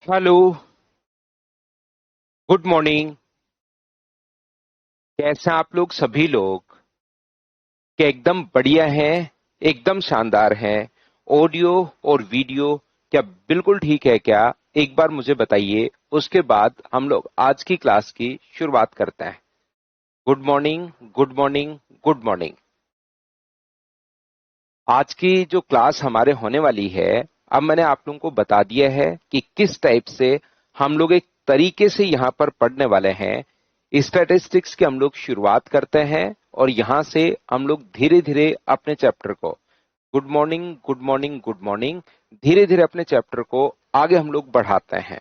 Hello. Good morning. कैसे हैं आप लोग सभी लोग? क्या एकदम बढ़िया हैं? एकदम शानदार हैं। ऑडियो और वीडियो क्या बिल्कुल ठीक है क्या? एक बार मुझे बताइए, उसके बाद हम लोग आज की क्लास की शुरुआत करते हैं। Good morning, good morning, good morning. आज की जो क्लास हमारे होने वाली है, अब मैंने आप लोगों को बता दिया है कि किस टाइप से हम लोग एक तरीके से यहाँ पर पढ़ने वाले हैं। स्टैटिस्टिक्स की हम लोग शुरुआत करते हैं और यहाँ से हम लोग धीरे धीरे अपने चैप्टर को, good morning, good morning, good morning, धीरे धीरे अपने चैप्टर को आगे हम लोग बढ़ाते हैं।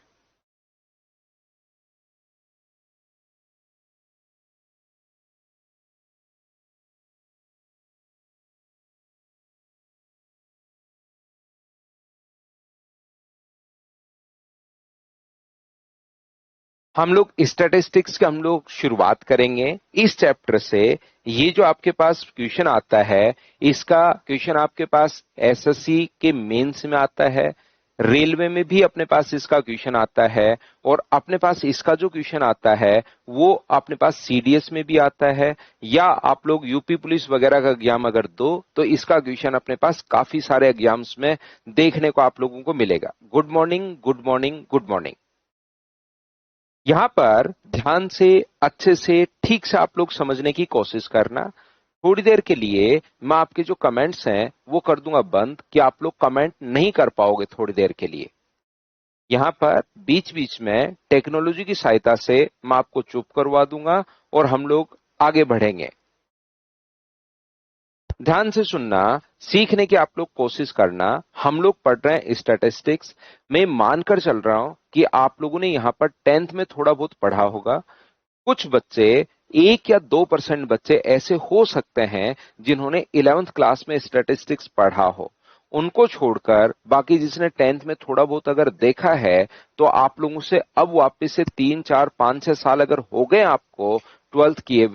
हम लोग स्टैटिस्टिक्स की हम लोग शुरुआत करेंगे इस चैप्टर से। ये जो आपके पास क्वेश्चन आता है, इसका क्वेश्चन आपके पास एसएससी के मेंस में आता है, रेलवे में भी अपने पास इसका क्वेश्चन आता है, और अपने पास इसका जो क्वेश्चन आता है वो अपने पास सीडीएस में भी आता है। या आप लोग यूपी पुलिस वगैरह का एग्जाम अगर दो तो इसका क्वेश्चन अपने पास काफी सारे एग्जाम्स में देखने को आप लोगों को मिलेगा। Good morning, good morning, good morning. यहाँ पर ध्यान से, अच्छे से, ठीक से आप लोग समझने की कोशिश करना। थोड़ी देर के लिए मैं आपके जो कमेंट्स हैं वो कर दूंगा बंद, कि आप लोग कमेंट नहीं कर पाओगे थोड़ी देर के लिए। यहाँ पर बीच बीच में टेक्नोलॉजी की सहायता से मैं आपको चुप करवा दूंगा और हम लोग आगे बढ़ेंगे। ध्यान से सुनना, सीखने की आप लोग कोशिश करना। हम लोग पढ़ रहे हैं स्टैटिस्टिक्स। मैं मानकर चल रहा हूं कि आप लोगों ने यहाँ पर 10th में थोड़ा बहुत पढ़ा होगा। कुछ बच्चे, 1 या 2% बच्चे ऐसे हो सकते हैं जिन्होंने 11th क्लास में स्टैटिस्टिक्स पढ़ा हो। उनको छोड़कर बाकी जिसने 10th में थोड़ा बहुत अगर देखा है, तो आप लोगों से अब वापस से 3, 4, 5, 6 साल अगर हो गए आपको 12th किए,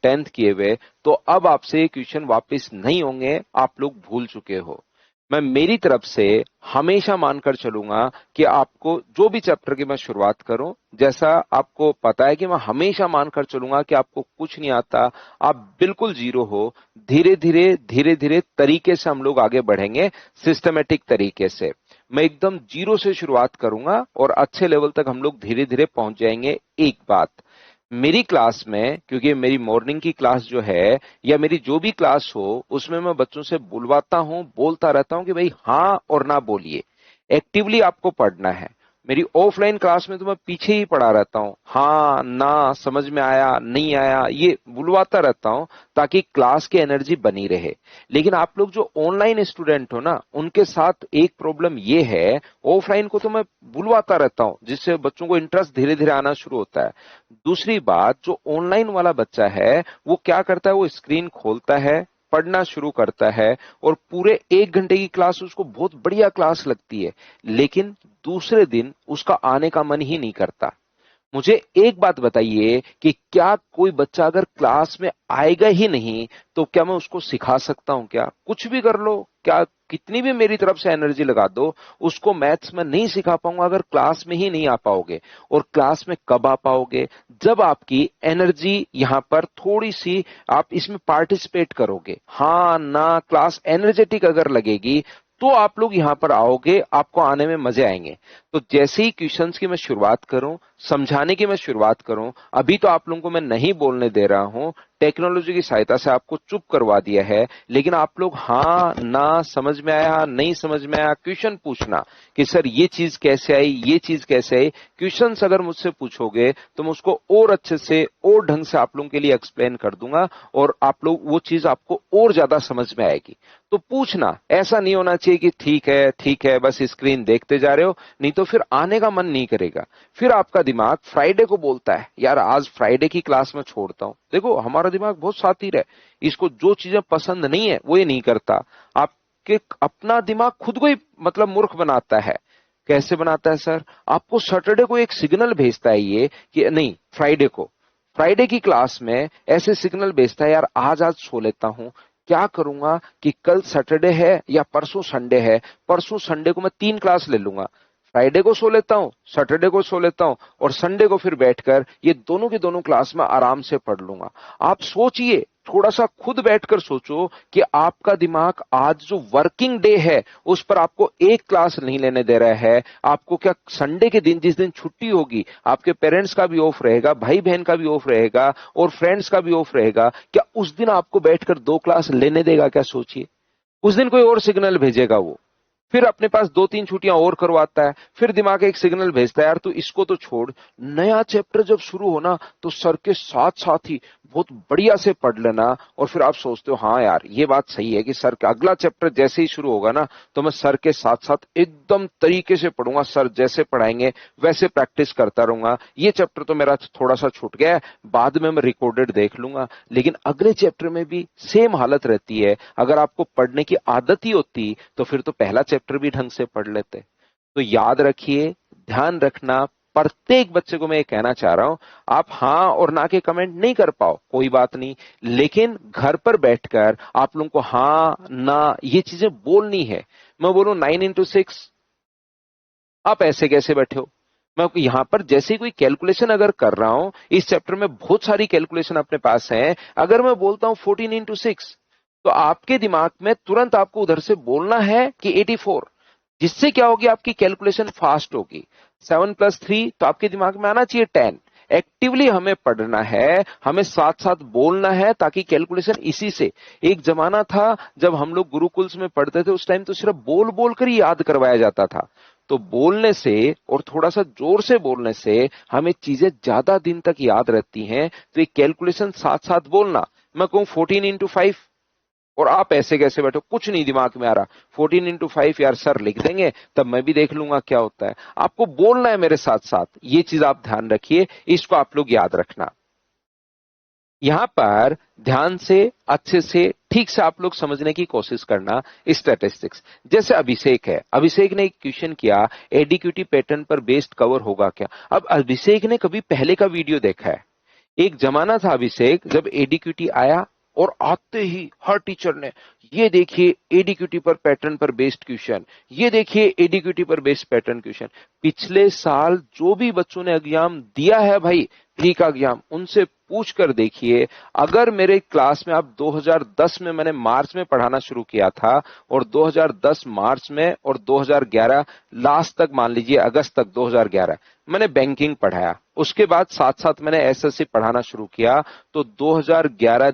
10th किए हुए, तो अब आपसे ये क्वेश्चन वापस नहीं होंगे, आप लोग भूल चुके हो। मैं मेरी तरफ से हमेशा मानकर चलूंगा कि आपको जो भी चैप्टर की मैं शुरुआत करूं, जैसा आपको पता है कि मैं हमेशा मानकर चलूंगा कि आपको कुछ नहीं आता, आप बिल्कुल जीरो हो। धीरे धीरे, धीरे धीरे तरीके से हम लोग आगे बढ़ेंगे, सिस्टमेटिक तरीके से। मैं एकदम जीरो से शुरुआत करूंगा और अच्छे लेवल तक हम लोग धीरे धीरे पहुंच जाएंगे। एक बात, मेरी क्लास में, क्योंकि मेरी मॉर्निंग की क्लास जो है या मेरी जो भी क्लास हो, उसमें मैं बच्चों से बुलवाता हूं, बोलता रहता हूं कि भाई हाँ और ना बोलिए, एक्टिवली आपको पढ़ना है। मेरी ऑफलाइन क्लास में तो मैं पीछे ही पढ़ा रहता हूँ, हाँ ना, समझ में आया नहीं आया, ये बुलवाता रहता हूँ ताकि क्लास की एनर्जी बनी रहे। लेकिन आप लोग जो ऑनलाइन स्टूडेंट हो ना, उनके साथ एक प्रॉब्लम ये है, ऑफलाइन को तो मैं बुलवाता रहता हूँ जिससे बच्चों को इंटरेस्ट धीरे धीरे आना शुरू होता है। दूसरी बात, जो ऑनलाइन वाला बच्चा है वो क्या करता है, वो स्क्रीन खोलता है, पढ़ना शुरू करता है, और पूरे 1 घंटे की क्लास उसको बहुत बढ़िया क्लास लगती है, लेकिन दूसरे दिन उसका आने का मन ही नहीं करता। मुझे एक बात बताइए कि क्या कोई बच्चा अगर क्लास में आएगा ही नहीं तो क्या मैं उसको सिखा सकता हूं? क्या कुछ भी कर लो, क्या कितनी भी मेरी तरफ से एनर्जी लगा दो, उसको मैथ्स में नहीं सिखा पाऊंगा अगर क्लास में ही नहीं आ पाओगे। और क्लास में कब आ पाओगे? जब आपकी एनर्जी यहां पर थोड़ी सी, आप इसमें पार्टिसिपेट करोगे, हाँ ना, क्लास एनर्जेटिक अगर लगेगी, तो आप लोग यहां पर आओगे, आपको आने में मजे आएंगे। तो जैसे ही क्वेश्चंस की मैं शुरुआत करूं, समझाने की मैं शुरुआत करूं, अभी तो आप लोगों को मैं नहीं बोलने दे रहा हूं, टेक्नोलॉजी की सहायता से आपको चुप करवा दिया है, लेकिन आप लोग हाँ ना, समझ में आया नहीं समझ में आया, क्वेश्चन पूछना कि सर ये चीज कैसे आई, ये चीज कैसे आई। क्वेश्चंस अगर मुझसे पूछोगे तो मैं उसको और अच्छे से और ढंग से आप लोगों के लिए एक्सप्लेन कर दूंगा, और आप लोग वो चीज आपको और ज्यादा समझ में आएगी। तो पूछना, ऐसा नहीं होना चाहिए कि ठीक है बस स्क्रीन देखते जा रहे हो, नहीं तो फिर आने का मन नहीं करेगा। फिर आपका दिमाग फ्राइडे को बोलता है यार आज फ्राइडे की क्लास में छोड़ता हूं। देखो हमारा दिमाग बहुत शातिर है, इसको जो चीजें पसंद नहीं है वो ये नहीं करता। आपके अपना दिमाग खुद को ही मतलब मूर्ख बनाता है। कैसे बनाता है सर? आपको सैटरडे को एक सिग्नल भेजता है ये कि नहीं, फ्राइडे की क्लास में ऐसे सिग्नल भेजता है, यार आज आज सो लेता हूं, क्या करूंगा कि कल सैटरडे है या परसों संडे है, परसों संडे को मैं 3 क्लास ले लूंगा। फ्राइडे को सो लेता हूँ, सैटरडे को सो लेता हूँ और संडे को फिर बैठकर ये दोनों की दोनों क्लास में आराम से पढ़ लूंगा। आप सोचिए, थोड़ा सा खुद बैठकर सोचो कि आपका दिमाग आज जो वर्किंग डे है उस पर आपको एक क्लास नहीं लेने दे रहा है। आपको क्या संडे के दिन, जिस दिन छुट्टी होगी, आपके पेरेंट्स का भी ऑफ रहेगा, भाई बहन का भी ऑफ रहेगा और फ्रेंड्स का भी ऑफ रहेगा, क्या उस दिन आपको बैठकर 2 क्लास लेने देगा? क्या सोचिए, उस दिन कोई और सिग्नल भेजेगा वो, फिर अपने पास 2-3 छुट्टियां और करवाता है, फिर दिमाग एक सिग्नल भेजता है, यार तू इसको तो छोड़। नया चैप्टर जब शुरू हो ना तो सर के साथ साथ ही बहुत बढ़िया से पढ़ लेना और फिर आप सोचते हो हाँ यार ये बात सही है कि सर का अगला चैप्टर जैसे ही शुरू होगा ना तो मैं सर के साथ साथ एकदम तरीके से पढ़ूंगा, सर जैसे पढ़ाएंगे वैसे प्रैक्टिस करता रहूंगा। ये चैप्टर तो मेरा थोड़ा सा छूट गया है, बाद में मैं रिकॉर्डेड देख लूंगा। लेकिन अगले चैप्टर में भी सेम हालत रहती है। अगर आपको पढ़ने की आदत ही होती तो फिर तो पहला चैप्टर भी ढंग से पढ़ लेते। तो याद रखिए, ध्यान रखना, प्रत्येक बच्चे को मैं ये कहना चाह रहा हूं, आप हाँ और ना के कमेंट नहीं कर पाओ कोई बात नहीं, लेकिन घर पर बैठकर आप लोगों को हाँ ना ये चीजें बोलनी है। मैं बोलूं 9x6, आप ऐसे कैसे बैठे हो? मैं यहां पर जैसे ही कोई कैलकुलेशन अगर कर रहा हूं, इस चैप्टर में बहुत सारी कैलकुलेशन अपने पास है, अगर मैं बोलता हूं 14x6 तो आपके दिमाग में तुरंत आपको उधर से बोलना है कि 84, जिससे क्या होगी, आपकी कैलकुलेशन फास्ट होगी। 7+3 तो आपके दिमाग में आना चाहिए 10। एक्टिवली हमें पढ़ना है, हमें साथ साथ बोलना है ताकि कैलकुलेशन इसी से। एक जमाना था जब हम लोग गुरुकुल्स में पढ़ते थे, उस टाइम तो सिर्फ बोल बोल कर ही याद करवाया जाता था। तो बोलने से और थोड़ा सा जोर से बोलने से हमें चीजें ज्यादा दिन तक याद रहती हैं। तो ये कैलकुलेशन साथ साथ बोलना, मैं कहूं 14x5 और आप ऐसे कैसे बैठो, कुछ नहीं दिमाग में आ रहा, 14x5 यार सर लिख देंगे, तब मैं भी देख लूंगा क्या होता है। आपको बोलना है मेरे साथ साथ, ये चीज आप ध्यान रखिए, इसको आप लोग याद रखना। यहां पर ध्यान से, अच्छे से, ठीक से आप लोग समझने की कोशिश करना स्टैटिस्टिक्स। जैसे अभिषेक है, अभिषेक ने एक क्वेश्चन किया, एडीक्यूटी पैटर्न पर बेस्ड कवर होगा क्या? अब अभिषेक ने कभी पहले का वीडियो देखा है। एक जमाना था अभिषेक जब एडीक्यूटी आया और आते ही हर टीचर ने, ये देखिए एडीक्यूटी पर पैटर्न पर बेस्ड क्वेश्चन, ये देखिए एडीक्यूटी पर बेस्ड पैटर्न क्वेश्चन। पिछले साल जो भी बच्चों ने एग्जाम दिया है भाई, प्री का एग्जाम, उनसे पूछ कर देखिए। अगर मेरे क्लास में, आप 2010 में मैंने मार्च में पढ़ाना शुरू किया था और 2010 मार्च में और 2011 लास्ट तक, मान लीजिए अगस्त तक 2011 मैंने बैंकिंग पढ़ाया, उसके बाद साथ साथ मैंने एसएससी पढ़ाना शुरू किया। तो 2011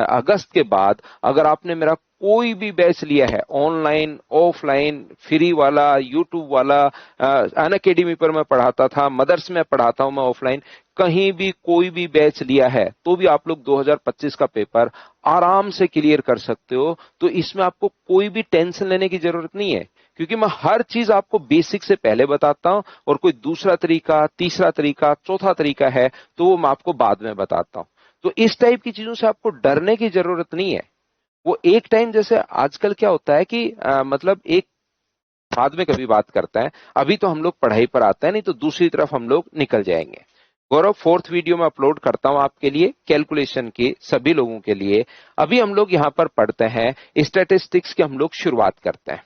अगस्त के बाद अगर आपने मेरा कोई भी बैच लिया है, ऑनलाइन, ऑफलाइन, फ्री वाला, यूट्यूब वाला, अनअकैडमी पर मैं पढ़ाता था, मदर्स में पढ़ाता हूं मैं ऑफलाइन, कहीं भी कोई भी बैच लिया है, तो भी आप लोग 2025 का पेपर आराम से क्लियर कर सकते हो। तो इसमें आपको कोई भी टेंशन लेने की जरूरत नहीं है, क्योंकि मैं हर चीज आपको बेसिक से पहले बताता हूं और कोई दूसरा तरीका, तीसरा तरीका, चौथा तरीका है तो वो मैं आपको बाद में बताता हूं। तो इस टाइप की चीजों से आपको डरने की जरूरत नहीं है। वो एक टाइम, जैसे आजकल क्या होता है कि मतलब एक, बाद में कभी बात करता है, अभी तो हम लोग पढ़ाई पर आते हैं, नहीं तो दूसरी तरफ हम लोग निकल जाएंगे। गौरव, 4th वीडियो में अपलोड करता हूं आपके लिए कैलकुलेशन की, सभी लोगों के लिए। अभी हम लोग यहां पर पढ़ते हैं स्टैटिस्टिक्स की, हम लोग शुरुआत करते हैं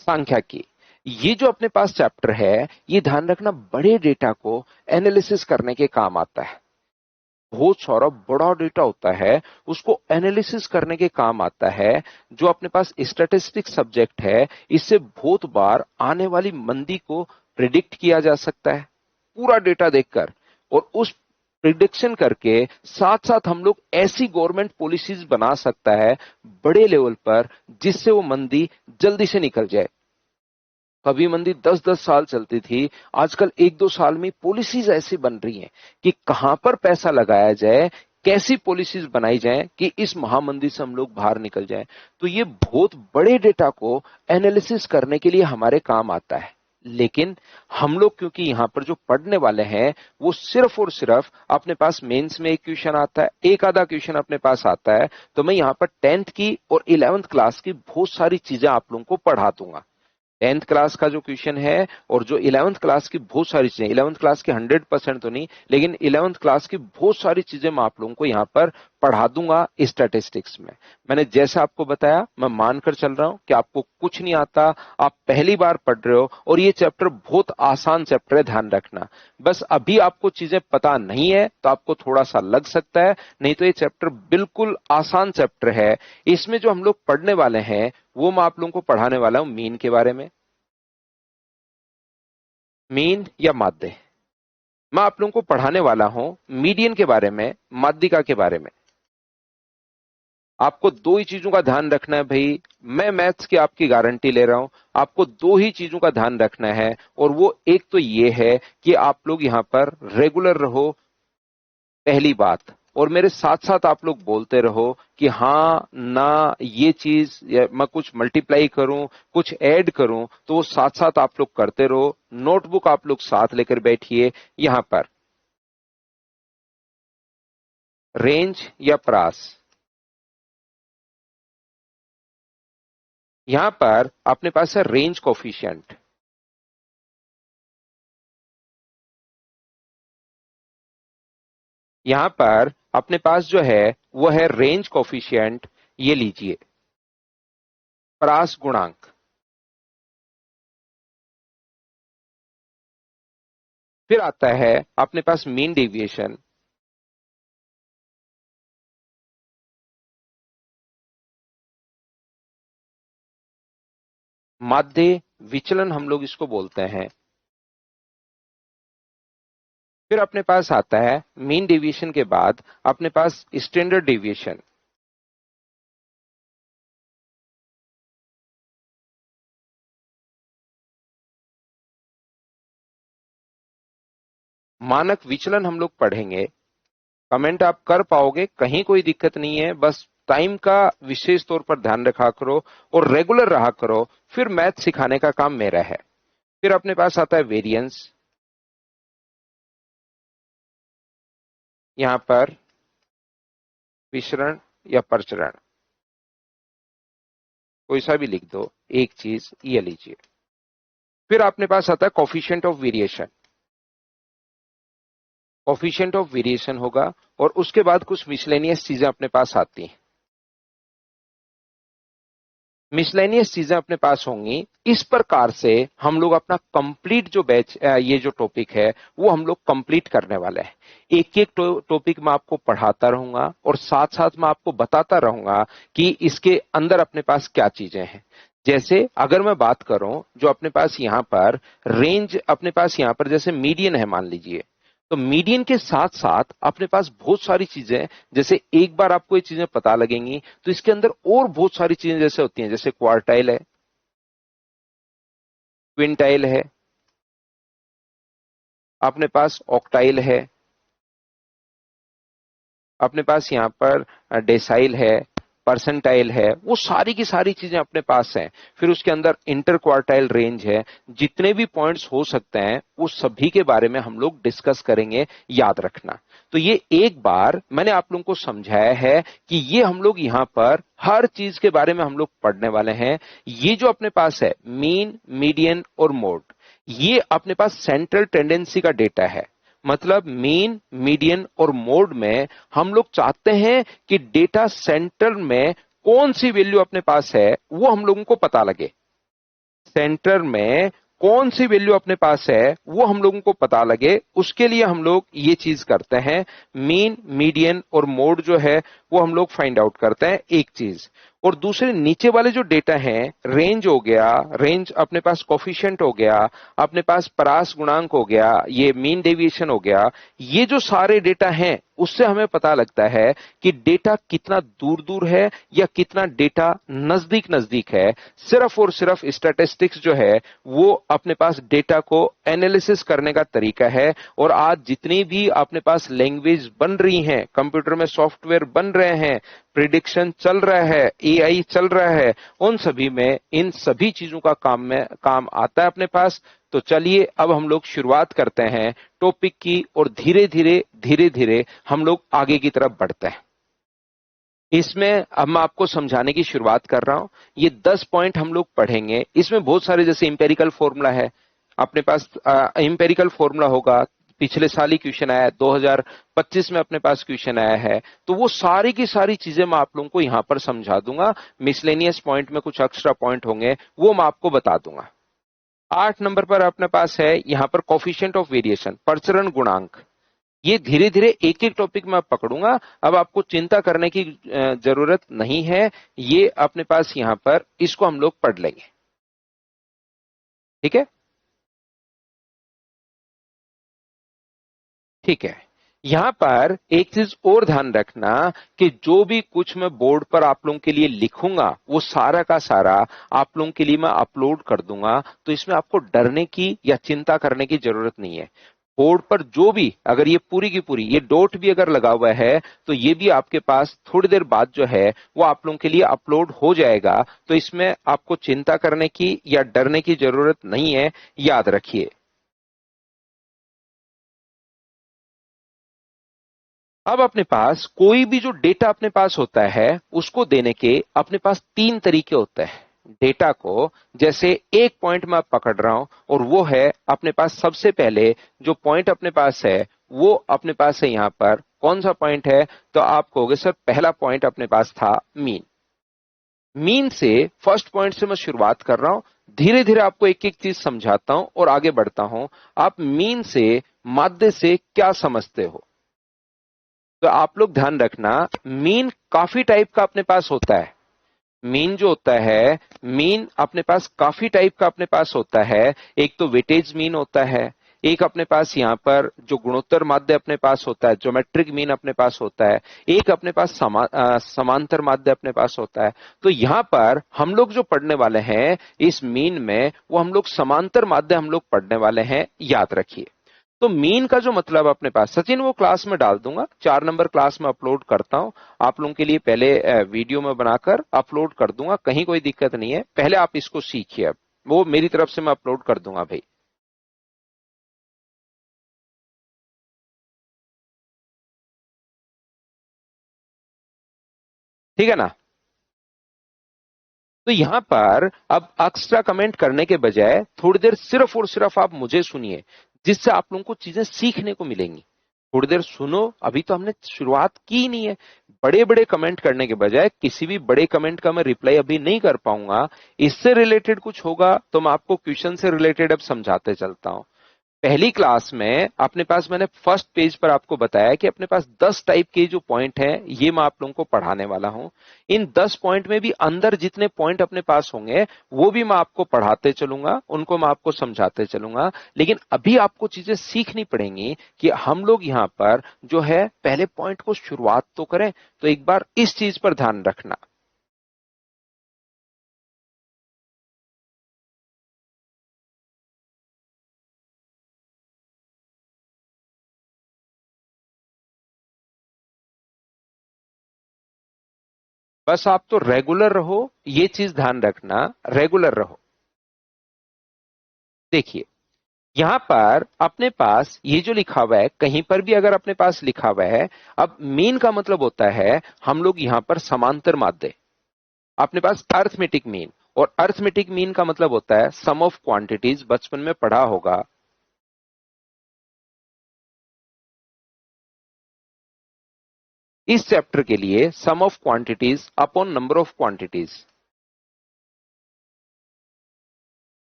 सांख्यिकी। ये जो अपने पास चैप्टर है, ये ध्यान रखना, बड़े डेटा को एनालिसिस करने के काम आता है। बहुत सारा बड़ा डेटा होता है, उसको एनालिसिस करने के काम आता है। जो अपने पास स्टैटिस्टिक्स सब्जेक्ट है, इससे बहुत बार आने वाली मंदी को प्रिडिक्ट किया जा सकता है पूरा डेटा देखकर, और उस प्रिडिक्शन करके साथ साथ हम लोग ऐसी गवर्नमेंट पॉलिसीज बना सकता है बड़े लेवल पर, जिससे वो मंदी जल्दी से निकल जाए। कभी मंदी 10-10 साल चलती थी, आजकल 1-2 साल में पॉलिसीज ऐसी बन रही हैं कि कहां पर पैसा लगाया जाए, कैसी पॉलिसीज बनाई जाए कि इस महामंदी से हम लोग बाहर निकल जाएं। तो ये बहुत बड़े डेटा को एनालिसिस करने के लिए हमारे काम आता है। लेकिन हम लोग क्योंकि यहां पर जो पढ़ने वाले हैं वो सिर्फ और सिर्फ, अपने पास मेंस में एक क्वेश्चन आता है, एक आधा क्वेश्चन अपने पास आता है, तो मैं यहां पर 10th की और 11th क्लास की बहुत सारी चीजें आप लोगों को पढ़ा दूंगा। 10th क्लास का जो क्वेश्चन है और जो 11th क्लास की बहुत सारी चीजें, 11th क्लास की 100% तो नहीं, लेकिन 11th क्लास की बहुत सारी चीजें मैं आप लोगों को यहाँ पर पढ़ा दूंगा स्टैटिस्टिक्स में। मैंने जैसा आपको बताया, मैं मानकर चल रहा हूं कि आपको कुछ नहीं आता, आप पहली बार पढ़ रहे हो और ये चैप्टर बहुत आसान चैप्टर है, ध्यान रखना। बस अभी आपको चीजें पता नहीं है तो आपको थोड़ा सा लग सकता है, नहीं तो ये चैप्टर बिल्कुल आसान चैप्टर है। इसमें जो हम लोग पढ़ने वाले हैं वो मैं आप लोगों को पढ़ाने वाला हूं मीन के बारे में। मीन या माध्य, मैं आप लोगों को पढ़ाने वाला हूं मीडियन के बारे में, माध्यिका के बारे में। आपको दो ही चीजों का ध्यान रखना है भाई, मैं मैथ्स की आपकी गारंटी ले रहा हूं, आपको दो ही चीजों का ध्यान रखना है। और वो एक तो ये है कि आप लोग यहां पर रेगुलर रहो, पहली बात। और मेरे साथ साथ आप लोग बोलते रहो कि हाँ ना ये चीज, या मैं कुछ मल्टीप्लाई करूं, कुछ ऐड करूं, तो वो साथ साथ आप लोग करते रहो। नोटबुक आप लोग साथ लेकर बैठिए। यहां पर रेंज या प्रास, यहां पर अपने पास है रेंज कोफिशिएंट। यहां पर अपने पास जो है वो है रेंज कोफिशिएंट, ये लीजिए, परास गुणांक। फिर आता है अपने पास मीन डेविएशन, माध्य विचलन हम लोग इसको बोलते हैं। फिर अपने पास आता है मीन डेविएशन के बाद अपने पास स्टैंडर्ड डेविएशन। मानक विचलन हम लोग पढ़ेंगे। कमेंट आप कर पाओगे, कहीं कोई दिक्कत नहीं है, बस टाइम का विशेष तौर पर ध्यान रखा करो और रेगुलर रहा करो, फिर मैथ सिखाने का काम मेरा है। फिर अपने पास आता है वेरिएंस, यहां पर विचरण या प्रचरण, कोई सा भी लिख दो, एक चीज ये लीजिए। फिर अपने पास आता है coefficient of variation, coefficient of variation होगा। और उसके बाद कुछ मिसलेनियस चीजें अपने पास आती हैं। मिसलेनियस चीजें अपने पास होंगी। इस प्रकार से हम लोग अपना कंप्लीट जो बैच, ये जो टॉपिक है वो हम लोग कंप्लीट करने वाले हैं। एक एक टॉपिक मैं आपको पढ़ाता रहूंगा और साथ साथ मैं आपको बताता रहूंगा कि इसके अंदर अपने पास क्या चीजें हैं। जैसे अगर मैं बात करूं, जो अपने पास यहां पर रेंज, अपने पास यहां पर जैसे मीडियन है मान लीजिए, तो मीडियन के साथ साथ अपने पास बहुत सारी चीजें, जैसे एक बार आपको ये चीजें पता लगेंगी तो इसके अंदर और बहुत सारी चीजें जैसे होती हैं, जैसे क्वार्टाइल है, क्विंटाइल है, अपने पास ऑक्टाइल है, अपने पास यहाँ पर डेसाइल है, परसेंटाइल है, वो सारी की सारी चीजें अपने पास हैं। फिर उसके अंदर इंटर क्वार्टाइल रेंज है। जितने भी पॉइंट्स हो सकते हैं वो सभी के बारे में हम लोग डिस्कस करेंगे, याद रखना। तो ये एक बार मैंने आप लोगों को समझाया है कि ये हम लोग यहाँ पर हर चीज के बारे में हम लोग पढ़ने वाले हैं। ये जो अपने पास है मीन, मीडियन और मोड, ये अपने पास सेंट्रल टेंडेंसी का डेटा है। मतलब मीन, मीडियन और मोड में हम लोग चाहते हैं कि डेटा सेंटर में कौन सी वैल्यू अपने पास है वो हम लोगों को पता लगे। सेंटर में कौन सी वैल्यू अपने पास है वो हम लोगों को पता लगे, उसके लिए हम लोग ये चीज करते हैं। मीन, मीडियन और मोड जो है वो हम लोग फाइंड आउट करते हैं, एक चीज। और दूसरे नीचे वाले जो डेटा हैं, रेंज हो गया, रेंज अपने पास कोफिशिएंट हो गया, अपने पास परास गुणांक हो गया, ये मीन डेविएशन हो गया, ये जो सारे डेटा हैं उससे हमें पता लगता है कि डेटा कितना दूर दूर है या कितना डेटा नजदीक नजदीक है। सिर्फ और सिर्फ स्टैटिस्टिक्स जो है वो अपने पास डेटा को एनालिसिस करने का तरीका है। और आज जितनी भी अपने पास लैंग्वेज बन रही हैं, कंप्यूटर में सॉफ्टवेयर बन रहे हैं, प्रिडिक्शन चल रहा है, एआई चल रहा है, उन सभी में इन सभी चीजों का काम आता है अपने पास। तो चलिए अब हम लोग शुरुआत करते हैं टॉपिक की, और धीरे धीरे हम लोग आगे की तरफ बढ़ते हैं। इसमें अब मैं आपको समझाने की शुरुआत कर रहा हूं। ये 10 पॉइंट हम लोग पढ़ेंगे। इसमें बहुत सारे, जैसे इंपेरिकल फॉर्मूला है अपने पास, इंपेरिकल फॉर्मूला होगा, पिछले साल ही क्वेश्चन आया है, 2025 में अपने पास क्वेश्चन आया है, तो वो सारी की सारी चीजें मैं आप लोगों को यहां पर समझा दूंगा। मिसलेनियस पॉइंट में कुछ एक्स्ट्रा पॉइंट होंगे, वो मैं आपको बता दूंगा। 8 नंबर पर अपने पास है यहां पर कोफिशिएंट ऑफ वेरिएशन, प्रचरण गुणांक। ये धीरे धीरे एक एक टॉपिक में पकड़ूंगा, अब आपको चिंता करने की जरूरत नहीं है। ये अपने पास यहां पर इसको हम लोग पढ़ लेंगे, ठीक है। ठीक है, यहां पर एक चीज और ध्यान रखना कि जो भी कुछ मैं बोर्ड पर आप लोगों के लिए लिखूंगा वो सारा का सारा आप लोगों के लिए मैं अपलोड कर दूंगा, तो इसमें आपको डरने की या चिंता करने की जरूरत नहीं है। बोर्ड पर जो भी, अगर ये पूरी की पूरी ये डॉट भी अगर लगा हुआ है तो ये भी आपके पास थोड़ी देर बाद जो है वो आप लोगों के लिए अपलोड हो जाएगा, तो इसमें आपको चिंता करने की या डरने की जरूरत नहीं है, याद रखिए। अब अपने पास कोई भी जो डेटा अपने पास होता है उसको देने के अपने पास तीन तरीके होते हैं डेटा को। जैसे एक पॉइंट मैं पकड़ रहा हूं और वो है अपने पास सबसे पहले जो पॉइंट अपने पास है वो अपने पास है यहां पर कौन सा पॉइंट है, तो आप कहोगे सर पहला पॉइंट अपने पास था मीन। मीन से फर्स्ट पॉइंट से मैं शुरुआत कर रहा हूं, धीरे धीरे आपको एक एक चीज समझाता हूं और आगे बढ़ता हूं। आप मीन से माध्य से क्या समझते हो, तो आप लोग ध्यान रखना, मीन काफी टाइप का अपने पास होता है। मीन जो होता है, मीन अपने पास काफी टाइप का अपने पास होता है। एक तो वेटेज मीन होता है, एक अपने पास यहां पर जो गुणोत्तर माध्य अपने पास होता है, ज्योमेट्रिक मीन अपने पास होता है, एक अपने पास समांतर माध्य अपने पास होता है। तो यहां पर हम लोग जो पढ़ने वाले हैं इस मीन में, वो हम लोग समांतर माध्य हम लोग पढ़ने वाले हैं, याद रखिए। तो मीन का जो मतलब अपने पास, सचिन वो क्लास में डाल दूंगा, 4 नंबर क्लास में अपलोड करता हूं आप लोगों के लिए, पहले वीडियो में बनाकर अपलोड कर दूंगा, कहीं कोई दिक्कत नहीं है। पहले आप इसको सीखिए, अब वो मेरी तरफ से मैं अपलोड कर दूंगा भाई। ठीक है ना। तो यहां पर अब एक्स्ट्रा कमेंट करने के बजाय थोड़ी देर सिर्फ और सिर्फ आप मुझे सुनिए, जिससे आप लोगों को चीजें सीखने को मिलेंगी। थोड़ी देर सुनो, अभी तो हमने शुरुआत की नहीं है। बड़े बड़े कमेंट करने के बजाय, किसी भी बड़े कमेंट का मैं रिप्लाई अभी नहीं कर पाऊंगा, इससे रिलेटेड कुछ होगा तो मैं आपको क्वेश्चन से रिलेटेड अब समझाते चलता हूं। पहली क्लास में अपने पास मैंने फर्स्ट पेज पर आपको बताया कि अपने पास 10 टाइप के जो पॉइंट हैं ये मैं आप लोगों को पढ़ाने वाला हूं। इन 10 पॉइंट में भी अंदर जितने पॉइंट अपने पास होंगे वो भी मैं आपको पढ़ाते चलूंगा, उनको मैं आपको समझाते चलूंगा। लेकिन अभी आपको चीजें सीखनी पड़ेंगी कि हम लोग यहां पर जो है पहले पॉइंट को शुरुआत तो करें। तो एक बार इस चीज पर ध्यान रखना। बस आप तो रेगुलर रहो, ये चीज ध्यान रखना, रेगुलर रहो। देखिए, यहां पर अपने पास ये जो लिखा हुआ है, कहीं पर भी अगर अपने पास लिखा हुआ है, अब मीन का मतलब होता है हम लोग यहां पर समांतर माध्य, अपने पास अर्थमेटिक मीन, और अर्थमेटिक मीन का मतलब होता है सम ऑफ क्वांटिटीज, बचपन में पढ़ा होगा। इस चैप्टर के लिए sum of quantities upon number of quantities.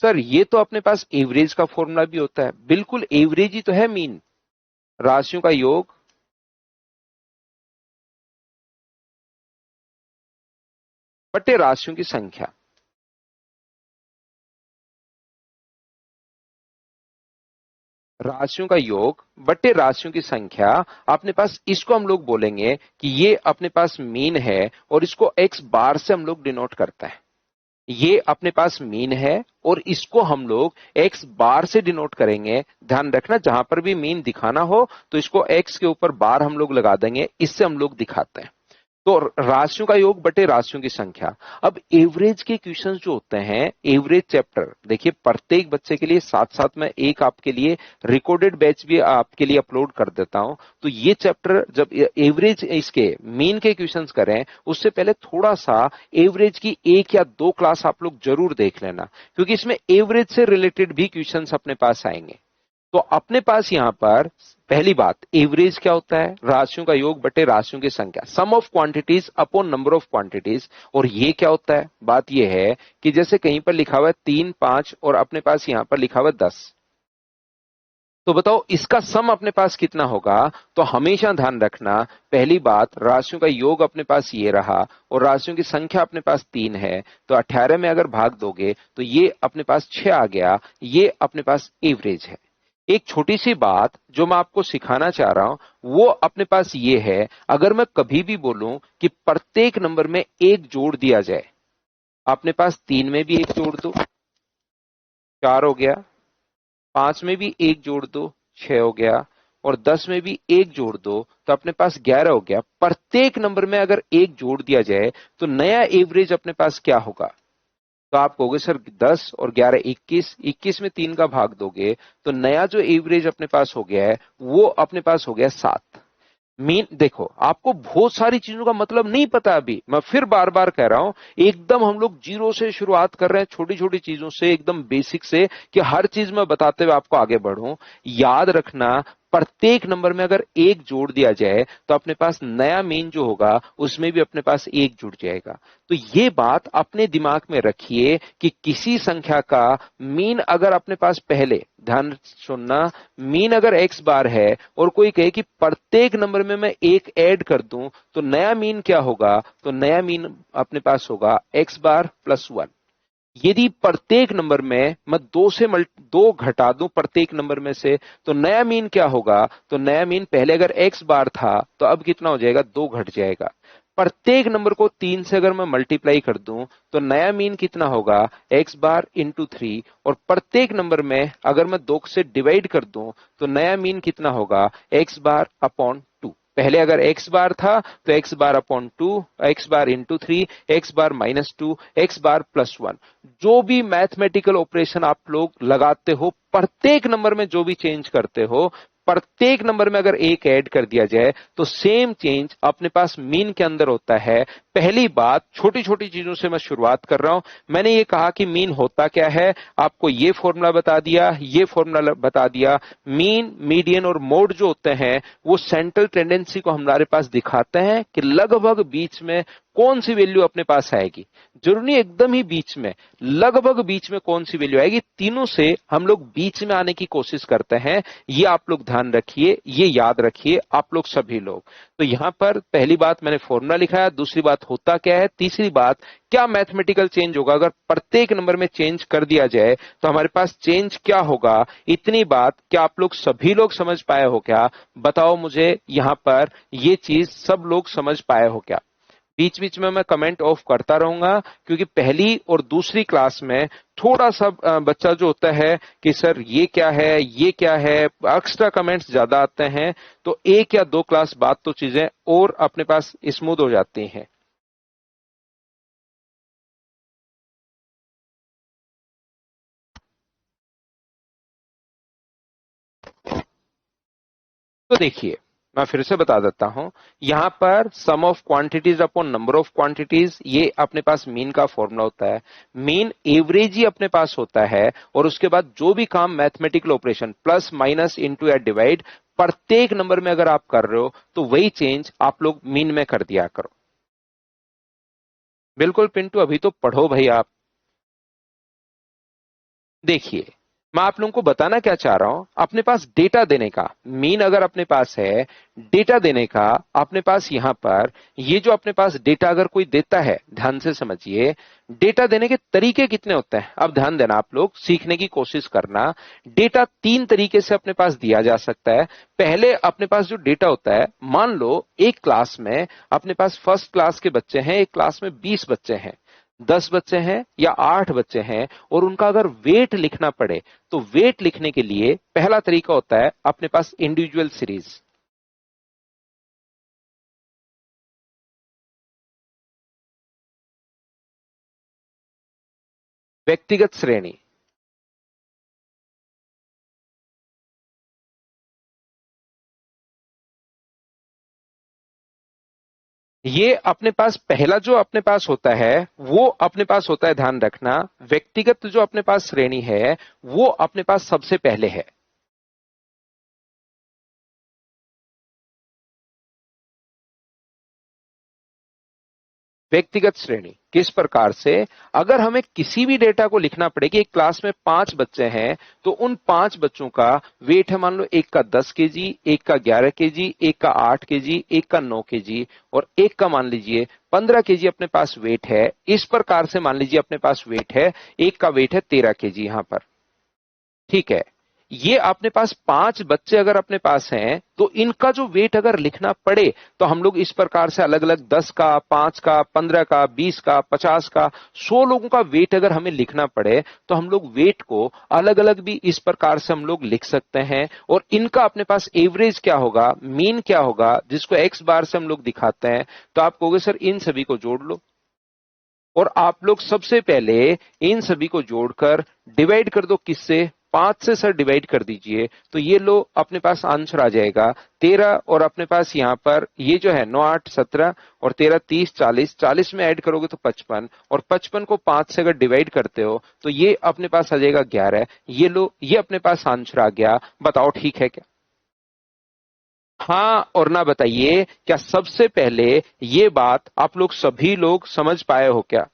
Sir ये तो अपने पास एवरेज का फॉर्मूला भी होता है, बिल्कुल एवरेज ही तो है मीन, राशियों का योग बटे राशियों की संख्या। राशियों का योग बटे राशियों की संख्या, अपने पास इसको हम लोग बोलेंगे कि ये अपने पास मीन है, और इसको एक्स बार से हम लोग डिनोट करते हैं। ये अपने पास मीन है और इसको हम लोग एक्स बार से डिनोट करेंगे। ध्यान रखना, जहां पर भी मीन दिखाना हो तो इसको एक्स के ऊपर बार हम लोग लगा देंगे, इससे हम लोग दिखाते हैं। तो राशियों का योग बटे राशियों की संख्या। अब एवरेज के क्वेश्चंस जो होते हैं, एवरेज चैप्टर देखिए, प्रत्येक बच्चे के लिए साथ साथ में एक आपके लिए रिकॉर्डेड बैच भी आपके लिए अपलोड कर देता हूं। तो ये चैप्टर जब एवरेज इसके मीन के क्वेश्चंस करें उससे पहले थोड़ा सा एवरेज की 1 या 2 क्लास आप लोग जरूर देख लेना, क्योंकि इसमें एवरेज से रिलेटेड भी क्वेश्चंस अपने पास आएंगे। तो अपने पास यहां पर पहली बात, एवरेज क्या होता है? राशियों का योग बटे राशियों की संख्या, sum of quantities upon number of quantities. और ये क्या होता है? बात ये है कि जैसे कहीं पर लिखा हुआ है 3, 5 और अपने पास यहां पर लिखा हुआ है 10, तो बताओ इसका सम अपने पास कितना होगा? तो हमेशा ध्यान रखना, पहली बात, राशियों का योग अपने पास ये रहा और राशियों की संख्या अपने पास 3 है, तो 18 में अगर भाग दोगे तो ये अपने पास 6 आ गया, ये अपने पास एवरेज है। एक छोटी सी बात जो मैं आपको सिखाना चाह रहा हूं वो अपने पास ये है, अगर मैं कभी भी बोलूं कि प्रत्येक नंबर में एक जोड़ दिया जाए, अपने पास 3 में भी एक जोड़ दो, 4 हो गया, 5 में भी एक जोड़ दो, 6 हो गया, और 10 में भी एक जोड़ दो तो अपने पास 11 हो गया। प्रत्येक नंबर में अगर एक जोड़ दिया जाए तो नया एवरेज अपने पास क्या होगा? तो आप कहोगे सर 10 और 11 21, 21 में 3 का भाग दोगे तो नया जो एवरेज अपने पास हो गया है वो अपने पास हो गया 7। मीन देखो, आपको बहुत सारी चीजों का मतलब नहीं पता, अभी मैं फिर बार बार कह रहा हूं, एकदम हम लोग जीरो से शुरुआत कर रहे हैं, छोटी छोटी चीजों से, एकदम बेसिक से, कि हर चीज में बताते हुए आपको आगे बढ़ूं। याद रखना, प्रत्येक नंबर में अगर एक जोड़ दिया जाए तो अपने पास नया मीन जो होगा उसमें भी अपने पास एक जुड़ जाएगा। तो ये बात अपने दिमाग में रखिए कि किसी संख्या का मीन अगर अपने पास पहले, ध्यान सुनना, मीन अगर एक्स बार है और कोई कहे कि प्रत्येक नंबर में मैं एक ऐड कर दूं तो नया मीन क्या होगा? तो नया मीन अपने पास होगा एक्स बार प्लस 1। यदि प्रत्येक नंबर में मैं दो घटा दूं प्रत्येक नंबर में से तो नया मीन क्या होगा? तो नया मीन, पहले अगर एक्स बार था तो अब कितना हो जाएगा? 2 घट जाएगा। प्रत्येक नंबर को 3 से अगर मैं मल्टीप्लाई कर दूं तो नया मीन कितना होगा? X bar into 3। और प्रत्येक नंबर में अगर मैं 2 से डिवाइड कर दूं तो नया मीन कितना होगा? X bar upon 2। पहले अगर एक्स बार था तो x bar upon 2, x bar into 3, x बार -2, एक्स बार प्लस 1। जो भी मैथमेटिकल ऑपरेशन आप लोग लगाते हो, प्रत्येक नंबर में जो भी चेंज करते हो, प्रत्येक नंबर में अगर एक ऐड कर दिया जाए तो सेम चेंज अपने पास मीन के अंदर होता है। पहली बात, छोटी छोटी चीजों से मैं शुरुआत कर रहा हूं। मैंने ये कहा कि मीन होता क्या है, आपको ये फॉर्मूला बता दिया, ये फॉर्मूला बता दिया। मीन, मीडियन और मोड जो होते हैं वो सेंट्रल टेंडेंसी को हमारे पास दिखाते हैं कि लगभग बीच में कौन सी वैल्यू अपने पास आएगी। जरूरी नहीं एकदम ही बीच में, लगभग बीच में कौन सी वैल्यू आएगी, तीनों से हम लोग बीच में आने की कोशिश करते हैं। ये आप लोग ध्यान रखिए, ये याद रखिए आप लोग सभी लोग। तो यहां पर पहली बात मैंने फॉर्मूला लिखा है, दूसरी बात होता क्या है, तीसरी बात क्या मैथमेटिकल चेंज होगा अगर प्रत्येक नंबर में चेंज कर दिया जाए तो हमारे पास चेंज क्या होगा। इतनी बात क्या आप लोग सभी लोग समझ पाए हो क्या? बताओ मुझे, यहां पर ये चीज सब लोग समझ पाए हो क्या? बीच बीच में मैं कमेंट ऑफ करता रहूंगा क्योंकि पहली और दूसरी क्लास में थोड़ा सा बच्चा जो होता है कि सर ये क्या है, ये क्या है, एक्स्ट्रा कमेंट्स ज्यादा आते हैं, तो एक या दो क्लास बाद तो चीजें और अपने पास स्मूथ हो जाती हैं। तो देखिए, मैं फिर से बता देता हूं, यहां पर sum of quantities upon number of quantities, ये अपने पास मीन का फॉर्मूला होता है। मीन एवरेज ही अपने पास होता है और उसके बाद जो भी काम mathematical operation plus minus into या डिवाइड प्रत्येक नंबर में अगर आप कर रहे हो तो वही चेंज आप लोग मीन में कर दिया करो। बिल्कुल पिंटू, अभी तो पढ़ो भाई आप। देखिए, मैं आप लोगों को बताना क्या चाह रहा हूं, अपने पास डेटा देने का मीन अगर अपने पास है, डेटा देने का अपने पास यहां पर, ये जो अपने पास डेटा अगर कोई देता है, ध्यान से समझिए, डेटा देने के तरीके कितने होते हैं। अब ध्यान देना, आप लोग सीखने की कोशिश करना। डेटा 3 तरीके से अपने पास दिया जा सकता है। पहले अपने पास जो डेटा होता है, मान लो एक क्लास में अपने पास फर्स्ट क्लास के बच्चे हैं, एक क्लास में 20 बच्चे हैं, 10 बच्चे हैं या 8 बच्चे हैं, और उनका अगर वेट लिखना पड़े तो वेट लिखने के लिए पहला तरीका होता है अपने पास इंडिविजुअल सीरीज, व्यक्तिगत श्रेणी। ये अपने पास पहला जो अपने पास होता है वो अपने पास होता है, ध्यान रखना, व्यक्तिगत जो अपने पास श्रेणी है वो अपने पास सबसे पहले है। व्यक्तिगत श्रेणी किस प्रकार से, अगर हमें किसी भी डेटा को लिखना पड़े कि एक क्लास में 5 बच्चे हैं तो उन 5 बच्चों का वेट है, मान लो एक का 10 केजी, एक का 11 केजी, एक का 8 केजी, एक का 9 केजी और एक का मान लीजिए 15 केजी अपने पास वेट है। इस प्रकार से मान लीजिए अपने पास वेट है, एक का वेट है 13 केजी यहां पर, ठीक है। ये अपने पास 5 बच्चे अगर अपने पास हैं तो इनका जो वेट अगर लिखना पड़े तो हम लोग इस प्रकार से अलग अलग 10 का, 5 का, 15 का, 20 का, 50 का, 100 लोगों का वेट अगर हमें लिखना पड़े तो हम लोग वेट को अलग अलग भी इस प्रकार से हम लोग लिख सकते हैं। और इनका अपने पास एवरेज क्या होगा, मीन क्या होगा, जिसको एक्स बार से हम लोग दिखाते हैं। तो आप कहोगे सर इन सभी को जोड़ लो, और आप लोग सबसे पहले इन सभी को जोड़कर डिवाइड कर दो, किससे, 5 से सर डिवाइड कर दीजिए। तो ये लो अपने पास आंसर आ जाएगा 13, और अपने पास यहां पर ये जो है 9 8 17 और 13 30 40, 40 में ऐड करोगे तो 55, और 55 को 5 से अगर डिवाइड करते हो तो ये अपने पास आ जाएगा 11। ये लो, ये अपने पास आंसर आ गया। बताओ ठीक है क्या? हाँ और ना बताइए, क्या सबसे पहले ये बात आप लोग सभी लोग समझ पाए हो क्या?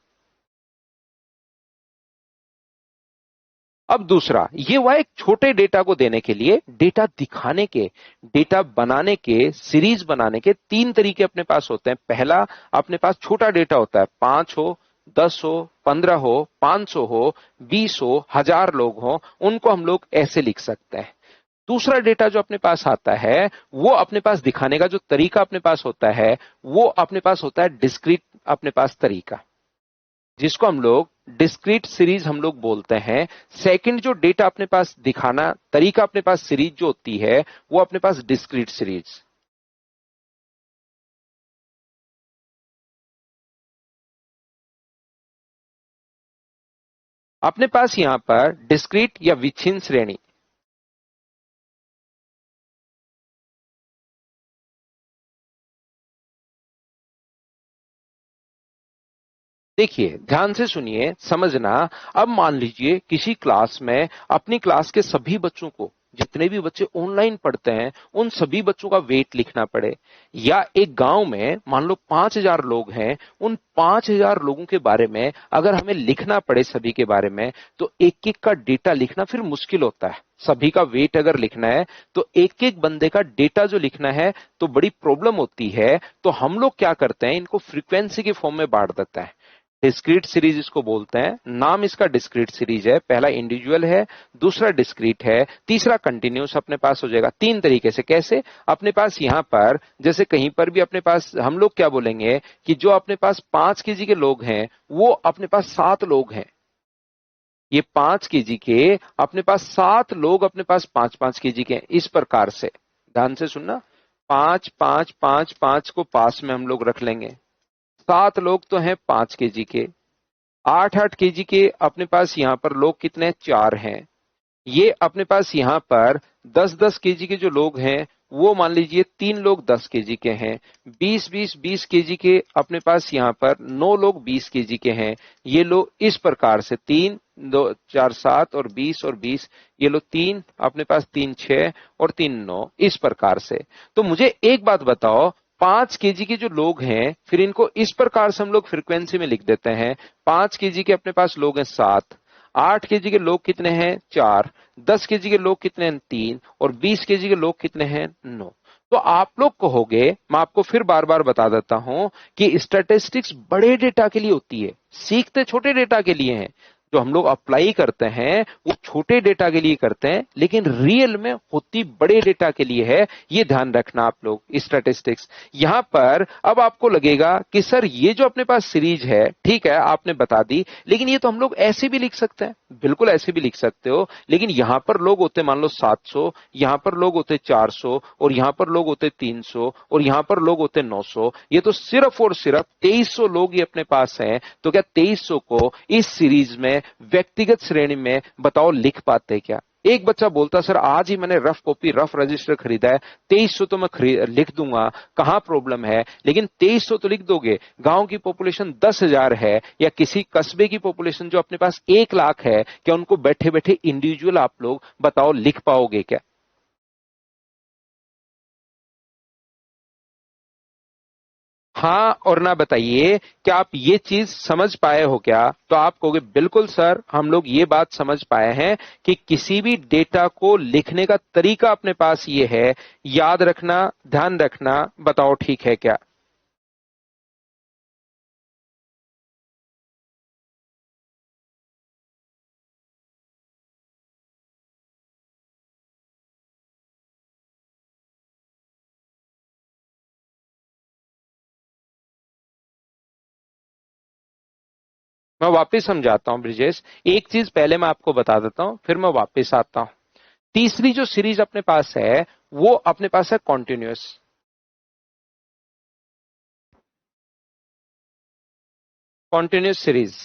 अब दूसरा, ये हुआ एक छोटे डेटा को देने के लिए, डेटा दिखाने के, डेटा बनाने के, सीरीज बनाने के 3 तरीके अपने पास होते हैं। पहला, अपने पास छोटा डेटा होता है, 5 हो, 10 हो, 15 हो, 500 हो, 20 हो, 1000 लोग हो, उनको हम लोग ऐसे लिख सकते हैं। दूसरा डेटा जो अपने पास आता है, वो अपने पास दिखाने का जो तरीका अपने पास होता है, वो अपने पास होता है डिस्क्रीट अपने पास तरीका, जिसको हम लोग डिस्क्रीट सीरीज हम लोग बोलते हैं। सेकंड जो डेटा अपने पास दिखाना तरीका अपने पास सीरीज जो होती है, वो अपने पास डिस्क्रीट सीरीज। अपने पास यहां पर डिस्क्रीट या विच्छिन्न श्रेणी, देखिए ध्यान से सुनिए, समझना। अब मान लीजिए किसी क्लास में अपनी क्लास के सभी बच्चों को, जितने भी बच्चे ऑनलाइन पढ़ते हैं, उन सभी बच्चों का वेट लिखना पड़े, या एक गांव में मान लो 5000 लोग हैं, उन 5000 लोगों के बारे में अगर हमें लिखना पड़े सभी के बारे में, तो एक एक का डेटा लिखना फिर मुश्किल होता है। सभी का वेट अगर लिखना है तो एक एक बंदे का डेटा जो लिखना है तो बड़ी प्रॉब्लम होती है। तो हम लोग क्या करते हैं, इनको फ्रीक्वेंसी के फॉर्म में बांट देते हैं। डिस्क्रीट सीरीज इसको बोलते हैं, नाम इसका डिस्क्रीट सीरीज है। पहला इंडिविजुअल है, दूसरा डिस्क्रीट है, तीसरा कंटिन्यूस अपने पास हो जाएगा। 3 तरीके से। कैसे? अपने पास यहां पर जैसे कहीं पर भी अपने पास हम लोग क्या बोलेंगे कि जो अपने पास 5 केजी के लोग हैं वो अपने पास 7 लोग हैं। ये 5 केजी के अपने पास 7 लोग अपने पास 5-5 केजी के हैं। इस प्रकार से ध्यान से सुनना, 5-5-5-5 को पास में हम लोग रख लेंगे। 7 लोग तो हैं 5 केजी के, 8-8 केजी के अपने पास यहां पर लोग कितने, 4 हैं। ये अपने पास यहां पर 10-10 केजी के जो लोग हैं वो मान लीजिए 3 लोग 10 केजी के हैं। 20-20-20 केजी के अपने पास यहां पर 9 लोग 20 केजी के हैं। ये लो इस प्रकार से 3 2 4 7 और 20 और 20, ये लो 3 अपने पास, 3 6 और 3 9, इस प्रकार से। तो मुझे एक बात बताओ, 5 केजी के जो लोग हैं फिर इनको इस प्रकार से हम लोग फ्रीक्वेंसी में लिख देते हैं। 5 केजी के अपने पास लोग हैं 7, 8 केजी के लोग कितने हैं, 4, 10 केजी के लोग कितने हैं, 3, और 20 केजी के लोग कितने हैं, 9। तो आप लोग कहोगे, मैं आपको फिर बार बार बता देता हूं कि स्टैटिस्टिक्स बड़े डेटा के लिए होती है, सीखते छोटे डेटा के लिए हैं। जो हम लोग अप्लाई करते हैं वो छोटे डेटा के लिए करते हैं, लेकिन रियल में होती बड़े डेटा के लिए है। ये ध्यान रखना आप लोग। स्टैटिस्टिक्स यहां पर अब आपको लगेगा कि सर ये जो अपने पास सीरीज है, ठीक है आपने बता दी, लेकिन ये तो हम लोग ऐसे भी लिख सकते हैं। बिल्कुल ऐसे भी लिख सकते हो, लेकिन यहां पर लोग होते मान लो 700, यहां पर लोग होते 400, और यहां पर लोग होते 300, और यहां पर लोग होते 900। ये तो सिर्फ और सिर्फ 2300 लोग ही अपने पास हैं। तो क्या 2300 को इस सीरीज में व्यक्तिगत श्रेणी में बताओ लिख पाते क्या? एक बच्चा बोलता सर आज ही मैंने रफ कॉपी रफ रजिस्टर खरीदा है, 2300 तो मैं लिख दूंगा, कहां प्रॉब्लम है। लेकिन 2300 तो लिख दोगे, गांव की पॉपुलेशन 10,000 है, या किसी कस्बे की पॉपुलेशन जो अपने पास 1 लाख है, क्या उनको बैठे बैठे इंडिविजुअल आप लोग बताओ लिख पाओगे क्या? हाँ और ना बताइए कि आप ये चीज समझ पाए हो क्या? तो आप कहोगे बिल्कुल सर, हम लोग ये बात समझ पाए हैं कि किसी भी डेटा को लिखने का तरीका अपने पास ये है, याद रखना, ध्यान रखना। बताओ ठीक है क्या? मैं वापस समझाता हूं ब्रिजेश। एक चीज पहले मैं आपको बता देता हूं, फिर मैं वापस आता हूं। तीसरी जो सीरीज अपने पास है, वो अपने पास है कॉन्टिन्यूअस। कॉन्टिन्यूअस सीरीज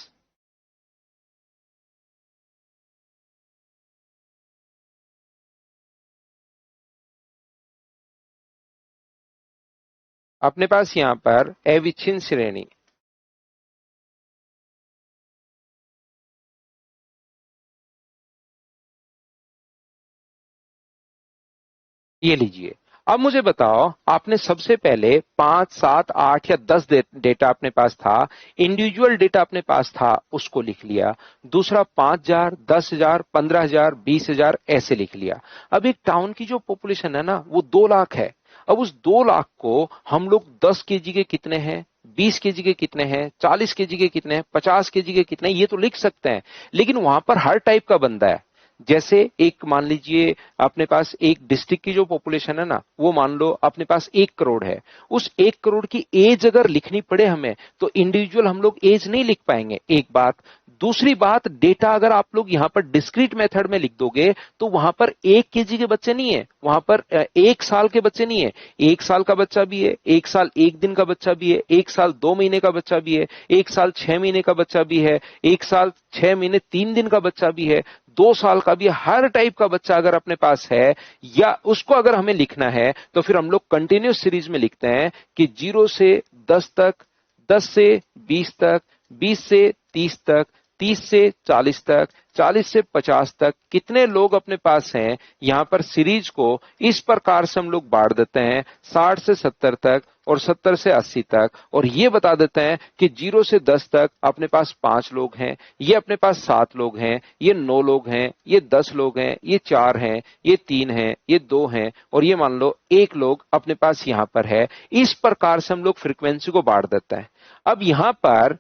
अपने पास यहां पर अविच्छिन्न श्रेणी। ये लीजिए। अब मुझे बताओ, आपने सबसे पहले 5, 7, 8 या 10 डेटा अपने पास था, इंडिविजुअल डेटा अपने पास था, उसको लिख लिया। दूसरा 5,000, 10,000, 15,000, 20,000 ऐसे लिख लिया। अब एक टाउन की जो पॉपुलेशन है ना, वो 2 लाख है। अब उस 2 लाख को हम लोग 10 केजी के कितने हैं, 20 केजी के कितने हैं, 40 केजी के कितने हैं, 50 केजी के कितने हैं, ये तो लिख सकते हैं। लेकिन वहां पर हर टाइप का बंदा है। जैसे एक मान लीजिए, अपने पास एक डिस्ट्रिक्ट की जो पॉपुलेशन है ना, वो मान लो अपने पास 1 करोड़ है। उस 1 करोड़ की एज अगर लिखनी पड़े हमें, तो इंडिविजुअल हम लोग एज नहीं लिख पाएंगे, एक बात। दूसरी बात, डेटा अगर आप लोग यहां पर डिस्क्रीट मेथड में लिख दोगे, तो वहां पर 1 केजी के बच्चे नहीं है, वहां पर 1 साल के बच्चे नहीं है। 1 साल का बच्चा भी है, 1 साल 1 दिन का बच्चा भी है, 1 साल 2 महीने का बच्चा भी है, 1 साल 6 महीने का बच्चा भी है, 1 साल 6 महीने 3 दिन का बच्चा भी है, 2 साल का भी। हर टाइप का बच्चा अगर अपने पास है, या उसको अगर हमें लिखना है, तो फिर हम लोग कंटिन्यूस सीरीज में लिखते हैं कि 0 से 10 तक, 10 से 20 तक, 20 से 30 तक, 30 से 40 तक, 40 से 50 तक कितने लोग अपने पास हैं। यहां पर सीरीज को इस प्रकार से हम लोग बांट देते हैं, 60 से 70 तक और 70 से 80 तक। और ये बता देते हैं कि 0 से 10 तक अपने पास 5 लोग हैं, ये अपने पास 7 लोग हैं, ये 9 लोग हैं, ये 10 लोग हैं, ये 4 हैं, ये 3 हैं, ये 2 हैं, और ये मान लो 1 लोग अपने पास यहां पर है। इस प्रकार से हम लोग फ्रीक्वेंसी को बांट देते हैं। अब यहां पर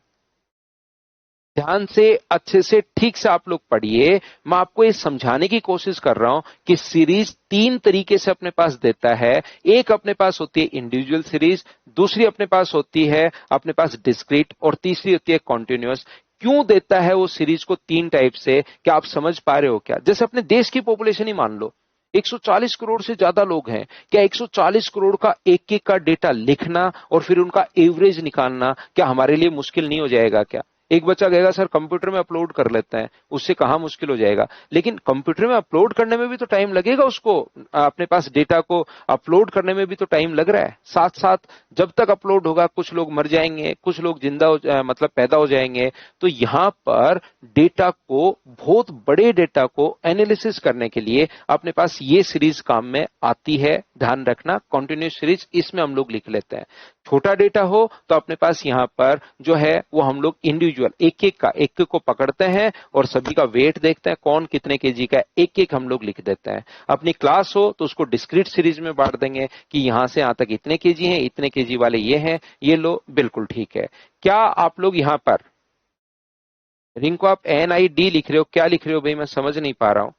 ध्यान से, अच्छे से, ठीक से आप लोग पढ़िए। मैं आपको ये समझाने की कोशिश कर रहा हूं कि सीरीज 3 तरीके से अपने पास देता है। एक अपने पास होती है इंडिविजुअल सीरीज, दूसरी अपने पास होती है अपने पास डिस्क्रीट, और तीसरी होती है कॉन्टिन्यूअस। क्यों देता है वो सीरीज को 3 टाइप से, क्या आप समझ पा रहे हो क्या? जैसे अपने देश की पॉपुलेशन ही मान लो, 140 करोड़ से ज्यादा लोग हैं। क्या 140 करोड़ का एक एक का डेटा लिखना और फिर उनका एवरेज निकालना क्या हमारे लिए मुश्किल नहीं हो जाएगा क्या? एक बच्चा कहेगा सर कंप्यूटर में अपलोड कर लेते हैं, उससे कहाँ मुश्किल हो जाएगा। लेकिन कंप्यूटर में अपलोड करने में भी तो टाइम लगेगा उसको, अपने पास डेटा को अपलोड करने में भी तो टाइम लग रहा है। साथ साथ जब तक अपलोड होगा, कुछ लोग मर जाएंगे, कुछ लोग जिंदा मतलब पैदा हो जाएंगे। तो यहाँ पर डेटा को, बहुत बड़े डेटा को एनालिसिस करने के लिए अपने पास ये सीरीज काम में आती है। ध्यान रखना, कंटिन्यूस सीरीज इसमें हम लोग लिख लेते हैं। छोटा डेटा हो तो अपने पास यहाँ पर जो है वो हम लोग इंडिविजुअल एक एक को पकड़ते हैं और सभी का वेट देखते हैं, कौन कितने केजी का है, एक एक हम लोग लिख देते हैं। अपनी क्लास हो तो उसको डिस्क्रीट सीरीज में बांट देंगे कि यहां से यहां तक इतने केजी हैं, इतने केजी वाले ये हैं, ये लो, बिल्कुल ठीक है। क्या आप लोग यहां पर रिंग को आप NID लिख रहे हो, क्या लिख रहे हो भाई? मैं समझ नहीं पा रहा हूं।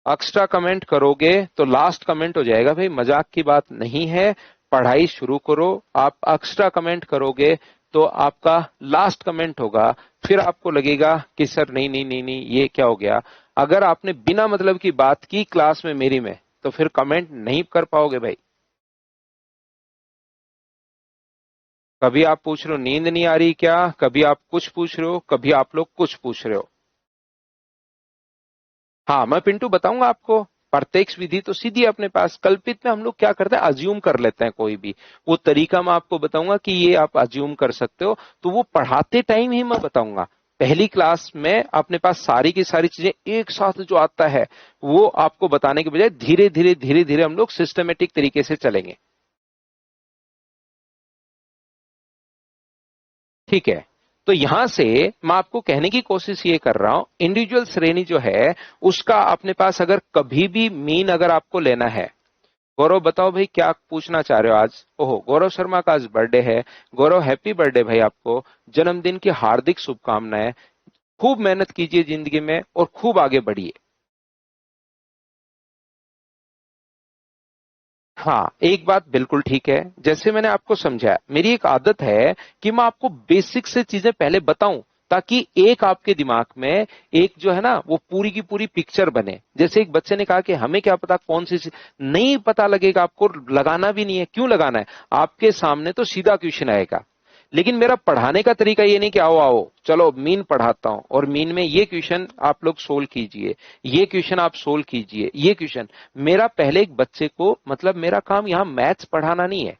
एक्स्ट्रा कमेंट करोगे तो लास्ट कमेंट हो जाएगा भाई, मजाक की बात नहीं है। पढ़ाई शुरू करो। आप एक्स्ट्रा कमेंट करोगे तो आपका लास्ट कमेंट होगा। फिर आपको लगेगा कि सर नहीं नहीं नहीं नहीं, ये क्या हो गया। अगर आपने बिना मतलब की बात की क्लास में मेरी में, तो फिर कमेंट नहीं कर पाओगे भाई। कभी आप पूछ रहे हो नींद नहीं आ रही क्या, कभी आप कुछ पूछ रहे हो, कभी आप लोग कुछ पूछ रहे हो। हाँ, मैं पिंटू बताऊंगा आपको। प्रत्यक्ष विधि तो सीधी है अपने पास। कल्पित में हम लोग क्या करते हैं, अज्यूम कर लेते हैं कोई भी। वो तरीका मैं आपको बताऊंगा कि ये आप अज्यूम कर सकते हो, तो वो पढ़ाते टाइम ही मैं बताऊंगा। पहली क्लास में अपने पास सारी की सारी चीजें एक साथ जो आता है, वो आपको बताने के बजाय धीरे धीरे धीरे धीरे हम लोग सिस्टमेटिक तरीके से चलेंगे। ठीक है। तो यहां से मैं आपको कहने की कोशिश ये कर रहा हूं, इंडिविजुअल श्रेणी जो है उसका अपने पास अगर कभी भी मीन अगर आपको लेना है। गौरव बताओ भाई क्या पूछना चाह रहे हो आज? ओहो, गौरव शर्मा का आज बर्थडे है। गौरव हैप्पी बर्थडे भाई, आपको जन्मदिन की हार्दिक शुभकामनाएं। खूब मेहनत कीजिए जिंदगी में और खूब आगे बढ़िए। हाँ, एक बात बिल्कुल ठीक है, जैसे मैंने आपको समझाया, मेरी एक आदत है कि मैं आपको बेसिक से चीजें पहले बताऊं, ताकि एक आपके दिमाग में एक जो है ना वो पूरी की पूरी पिक्चर बने। जैसे एक बच्चे ने कहा कि हमें क्या पता कौन सी नहीं पता लगेगा, आपको लगाना भी नहीं है, क्यों लगाना है? आपके सामने तो सीधा क्वेश्चन आएगा। लेकिन मेरा पढ़ाने का तरीका ये नहीं कि आओ आओ चलो मीन पढ़ाता हूं और मीन में ये क्वेश्चन आप लोग सोल्व कीजिए, ये क्वेश्चन आप सोल्व कीजिए, ये क्वेश्चन। मेरा पहले एक बच्चे को, मतलब मेरा काम यहाँ मैथ्स पढ़ाना नहीं है।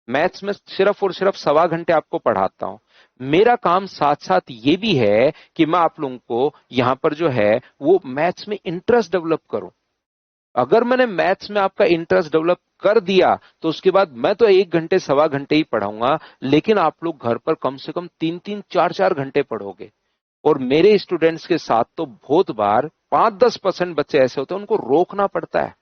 मैथ्स में सिर्फ और सिर्फ 1.25 घंटे आपको पढ़ाता हूं। मेरा काम साथ साथ ये भी है कि मैं आप लोगों को यहां पर जो है वो मैथ्स में इंटरेस्ट डेवलप करूं। अगर मैंने मैथ्स में आपका इंटरेस्ट डेवलप कर दिया तो उसके बाद मैं तो 1 घंटे 1.25 घंटे ही पढ़ाऊंगा, लेकिन आप लोग घर पर कम से कम 3-3 4-4 घंटे पढ़ोगे। और मेरे स्टूडेंट्स के साथ तो बहुत बार 5-10% बच्चे ऐसे होते हैं, उनको रोकना पड़ता है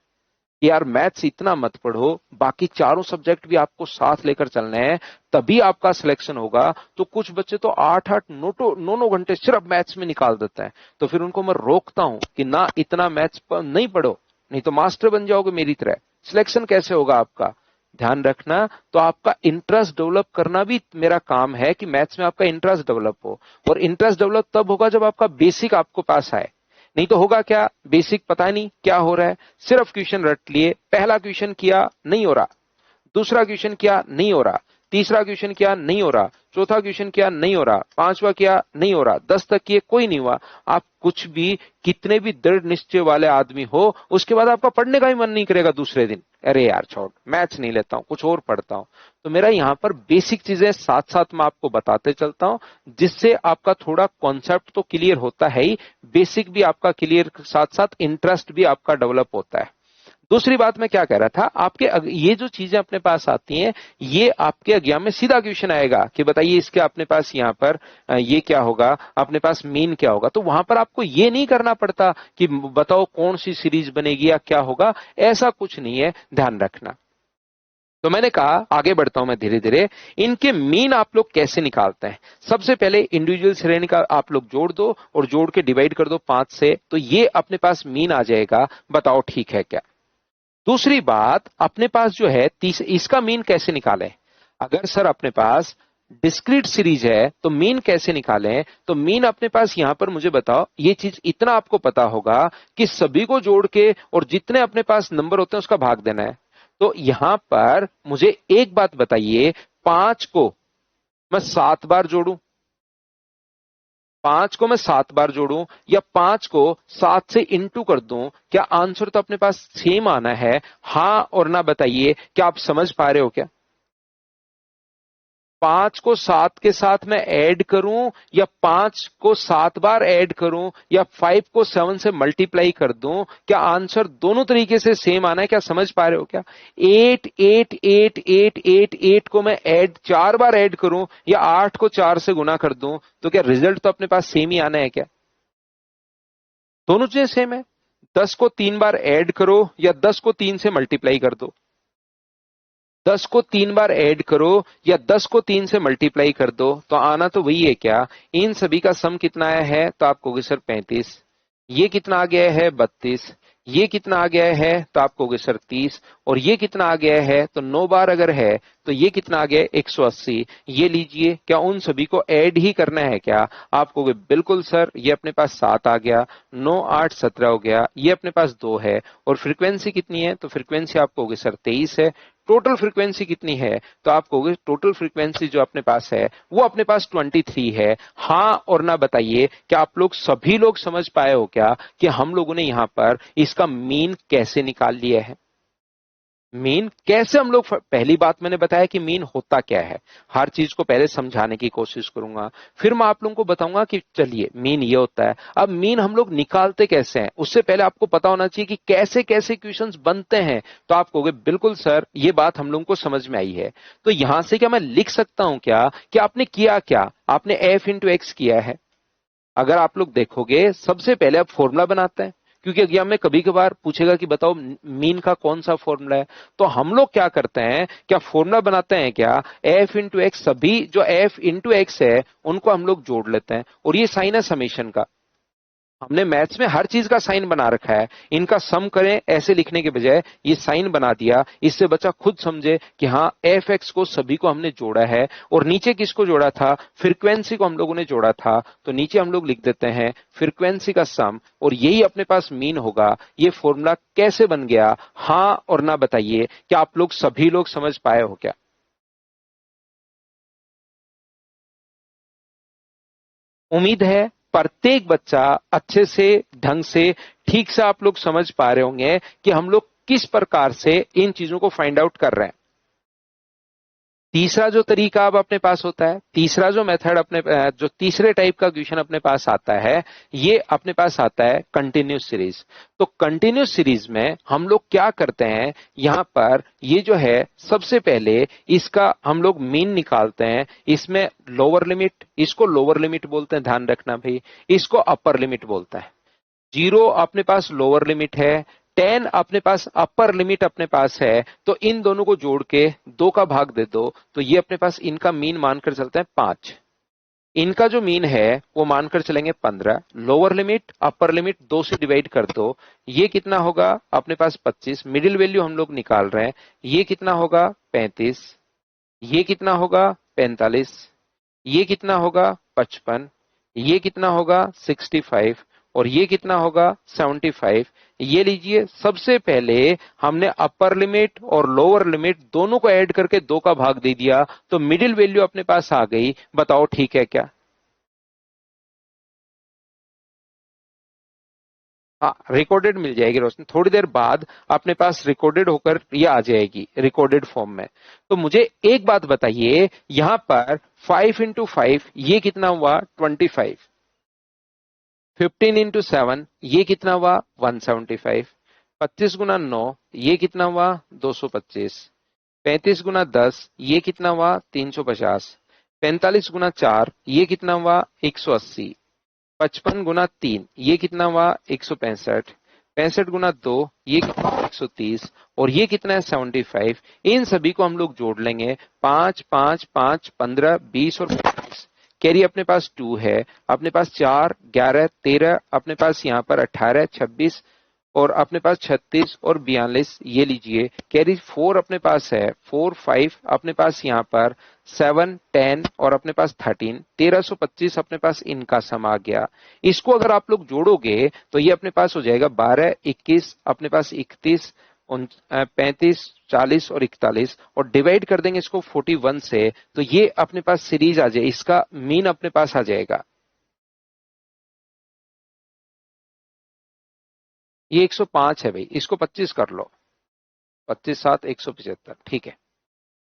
कि यार मैथ्स इतना मत पढ़ो, बाकी चारों सब्जेक्ट भी आपको साथ लेकर चलने हैं, तभी आपका सिलेक्शन होगा। तो कुछ बच्चे तो 8-8 9 9 घंटे सिर्फ मैथ्स में निकाल देते हैं। तो फिर उनको मैं रोकता हूं कि ना, इतना मैथ्स नहीं पढ़ो, नहीं तो मास्टर बन जाओगे मेरी तरह। सिलेक्शन कैसे होगा आपका? ध्यान रखना। तो आपका इंटरेस्ट डेवलप करना भी मेरा काम है कि मैथ्स में आपका इंटरेस्ट डेवलप हो। और इंटरेस्ट डेवलप तब होगा जब आपका बेसिक आपको पास आए। नहीं तो होगा क्या, बेसिक पता नहीं क्या हो रहा है, सिर्फ क्वेश्चन रट लिए, पहला क्वेश्चन किया नहीं हो रहा, दूसरा क्वेश्चन किया नहीं हो रहा, तीसरा क्वेश्चन किया नहीं हो रहा, चौथा क्वेश्चन किया नहीं हो रहा, पांचवा किया नहीं हो रहा, 10 तक किए कोई नहीं हुआ। आप कुछ भी, कितने भी दृढ़ निश्चय वाले आदमी हो, उसके बाद आपका पढ़ने का ही मन नहीं करेगा दूसरे दिन। अरे यार छोड़, मैथ्स नहीं लेता हूं, कुछ और पढ़ता हूं। तो मेरा यहाँ पर बेसिक चीजें साथ साथ मैं आपको बताते चलता हूं, जिससे आपका थोड़ा कॉन्सेप्ट तो क्लियर होता है ही, बेसिक भी आपका क्लियर, साथ साथ इंटरेस्ट भी आपका डेवलप होता है। दूसरी बात मैं क्या कह रहा था, आपके ये जो चीजें अपने पास आती हैं, ये आपके एग्जाम में सीधा क्वेश्चन आएगा कि बताइए इसके अपने पास यहाँ पर ये क्या होगा, अपने पास मीन क्या होगा। तो वहां पर आपको ये नहीं करना पड़ता कि बताओ कौन सी सीरीज बनेगी या क्या होगा, ऐसा कुछ नहीं है, ध्यान रखना। तो मैंने कहा आगे बढ़ता हूं मैं धीरे धीरे। इनके मीन आप लोग कैसे निकालते हैं? सबसे पहले इंडिविजुअल श्रेणी का आप लोग जोड़ दो और जोड़ के डिवाइड कर दो 5 से, तो ये अपने पास मीन आ जाएगा। बताओ ठीक है क्या? दूसरी बात, अपने पास जो है इसका मीन कैसे निकालें? अगर सर अपने पास डिस्क्रीट सीरीज है तो मीन कैसे निकालें? तो मीन अपने पास यहां पर मुझे बताओ, ये चीज इतना आपको पता होगा कि सभी को जोड़ के और जितने अपने पास नंबर होते हैं उसका भाग देना है। तो यहां पर मुझे एक बात बताइए, 5 को मैं 7 बार जोड़ूं, 5 को मैं 7 बार जोड़ूं, या 5 को 7 से इंटू कर दूं, क्या आंसर तो अपने पास सेम आना है? हाँ और ना बताइए, क्या आप समझ पा रहे हो क्या? 5 को 7 के साथ मैं ऐड करूं, या 5 को 7 बार ऐड करूं, या 5 को 7 से मल्टीप्लाई कर दूं, क्या आंसर दोनों तरीके से सेम आना है? क्या समझ पा रहे हो क्या? 8 8 8 8 8 8 को मैं ऐड 4 बार ऐड करूं, या 8 को 4 से गुना कर दूं, तो क्या रिजल्ट तो अपने पास सेम ही आना है क्या? दोनों चीजें सेम है। 10 को 3 बार ऐड करो या 10 को 3 से मल्टीप्लाई कर दो, 10 को 3 बार ऐड करो या 10 को 3 से मल्टीप्लाई कर दो, तो आना तो वही है क्या? इन सभी का सम कितना आया है? तो आप कहोगे सर 35। ये कितना आ गया है? 32। ये कितना आ गया है? तो आप कहोगे सर 30। और ये कितना आ गया है? तो 9 बार अगर है तो ये कितना आ गया? 180। ये लीजिए, क्या उन सभी को ऐड ही करना है क्या? आप कहोगे बिल्कुल सर, ये अपने पास 7 आ गया, 9 8 17 हो गया, ये अपने पास 2 है, और फ्रीक्वेंसी कितनी है? तो फ्रीक्वेंसी आप कहोगे सर 23 है। टोटल फ्रीक्वेंसी कितनी है? तो आप कहोगे टोटल फ्रीक्वेंसी जो अपने पास है वो अपने पास 23 है। हाँ और ना बताइए, क्या आप लोग सभी लोग समझ पाए हो क्या कि हम लोगों ने यहां पर इसका मीन कैसे निकाल लिया है? मीन कैसे हम लोग, पहली बात मैंने बताया कि मीन होता क्या है, हर चीज को पहले समझाने की कोशिश करूंगा, फिर मैं आप लोगों को बताऊंगा कि चलिए मीन ये होता है। अब मीन हम लोग निकालते कैसे हैं, उससे पहले आपको पता होना चाहिए कि कैसे कैसे क्वेश्चंस बनते हैं। तो आप कहोगे बिल्कुल सर ये बात हम लोगों को समझ में आई है, तो यहां से क्या मैं लिख सकता हूं क्या कि आपने किया क्या, आपने एफ इंटू एक्स किया है। अगर आप लोग देखोगे सबसे पहले आप फॉर्मूला बनाते हैं, क्योंकि एग्जाम में कभी कभार पूछेगा कि बताओ मीन का कौन सा फॉर्मूला है। तो हम लोग क्या करते हैं, क्या फॉर्मूला बनाते हैं क्या, एफ इंटू एक्स, सभी जो एफ इंटू एक्स है उनको हम लोग जोड़ लेते हैं, और ये साइन है समेशन का। हमने मैथ्स में हर चीज का साइन बना रखा है, इनका सम करें ऐसे लिखने के बजाय ये साइन बना दिया, इससे बच्चा खुद समझे कि हाँ एफ एक्स को सभी को हमने जोड़ा है। और नीचे किसको जोड़ा था, फ्रीक्वेंसी को हम लोगों ने जोड़ा था, तो नीचे हम लोग लिख देते हैं फ्रीक्वेंसी का सम, और यही अपने पास मीन होगा। ये फॉर्मूला कैसे बन गया, हाँ और ना बताइए, क्या आप लोग सभी लोग समझ पाए हो क्या? उम्मीद है प्रत्येक बच्चा अच्छे से, ढंग से, ठीक से आप लोग समझ पा रहे होंगे कि हम लोग किस प्रकार से इन चीजों को फाइंड आउट कर रहे हैं। तीसरा जो तरीका अब अपने पास होता है, तीसरा जो मेथड अपने, जो तीसरे टाइप का क्वेश्चन अपने पास आता है, ये अपने पास आता है कंटिन्यूस सीरीज। तो कंटिन्यूस सीरीज में हम लोग क्या करते हैं, यहां पर ये जो है सबसे पहले इसका हम लोग मीन निकालते हैं। इसमें लोअर लिमिट, इसको लोअर लिमिट बोलते हैं, ध्यान रखना भाई, इसको अपर लिमिट बोलता है। 0 अपने पास लोअर लिमिट है, 10 अपने पास अपर लिमिट अपने पास है, तो इन दोनों को जोड़ के 2 का भाग दे दो, तो ये अपने पास इनका मीन मानकर चलते हैं 5। इनका जो मीन है वो मानकर चलेंगे 15। लोअर लिमिट अपर लिमिट 2 से डिवाइड कर दो, ये कितना होगा अपने पास 25। मिडिल वैल्यू हम लोग निकाल रहे हैं, ये कितना होगा 35, ये कितना होगा 45, ये कितना होगा 55, ये कितना होगा 65, और ये कितना होगा 75। ये लीजिए, सबसे पहले हमने अपर लिमिट और लोअर लिमिट दोनों को ऐड करके 2 का भाग दे दिया, तो मिडिल वैल्यू अपने पास आ गई। बताओ ठीक है क्या? हाँ, रिकॉर्डेड मिल जाएगी रोशनी, थोड़ी देर बाद अपने पास रिकॉर्डेड होकर ये आ जाएगी रिकॉर्डेड फॉर्म में। तो मुझे एक बात बताइए, यहां पर 5 into 5 ये कितना हुआ 25, 15 into 7 ये कितना हुआ 175, 25 गुना 9 ये कितना हुआ 225, 35 गुना 10 ये कितना हुआ 350, 45 गुना 4 ये कितना हुआ 180, 55 गुना 3 ये कितना हुआ 165, 65 गुना 2 ये कितना 130, और ये कितना है 75। इन सभी को हम लोग जोड़ लेंगे, 5 5 5 15 20 और 25। कैरी अपने पास 2 है, अपने पास 4 11 13, अपने पास यहाँ पर 18 26, और अपने पास 36 और 42। ये लीजिए कैरी 4 अपने पास है, 4 5 अपने पास यहाँ पर 7 10, और अपने पास 13, 1325 अपने पास इनका सम आ गया। इसको अगर आप लोग जोड़ोगे तो ये अपने पास हो जाएगा 12 21, अपने पास 31 35 40 और 41, और डिवाइड कर देंगे इसको 41 से, तो ये अपने पास सीरीज आ जाए, इसका मीन अपने पास आ जाएगा। ये 105 है भाई, इसको 25 कर लो, 25 7 175, ठीक है।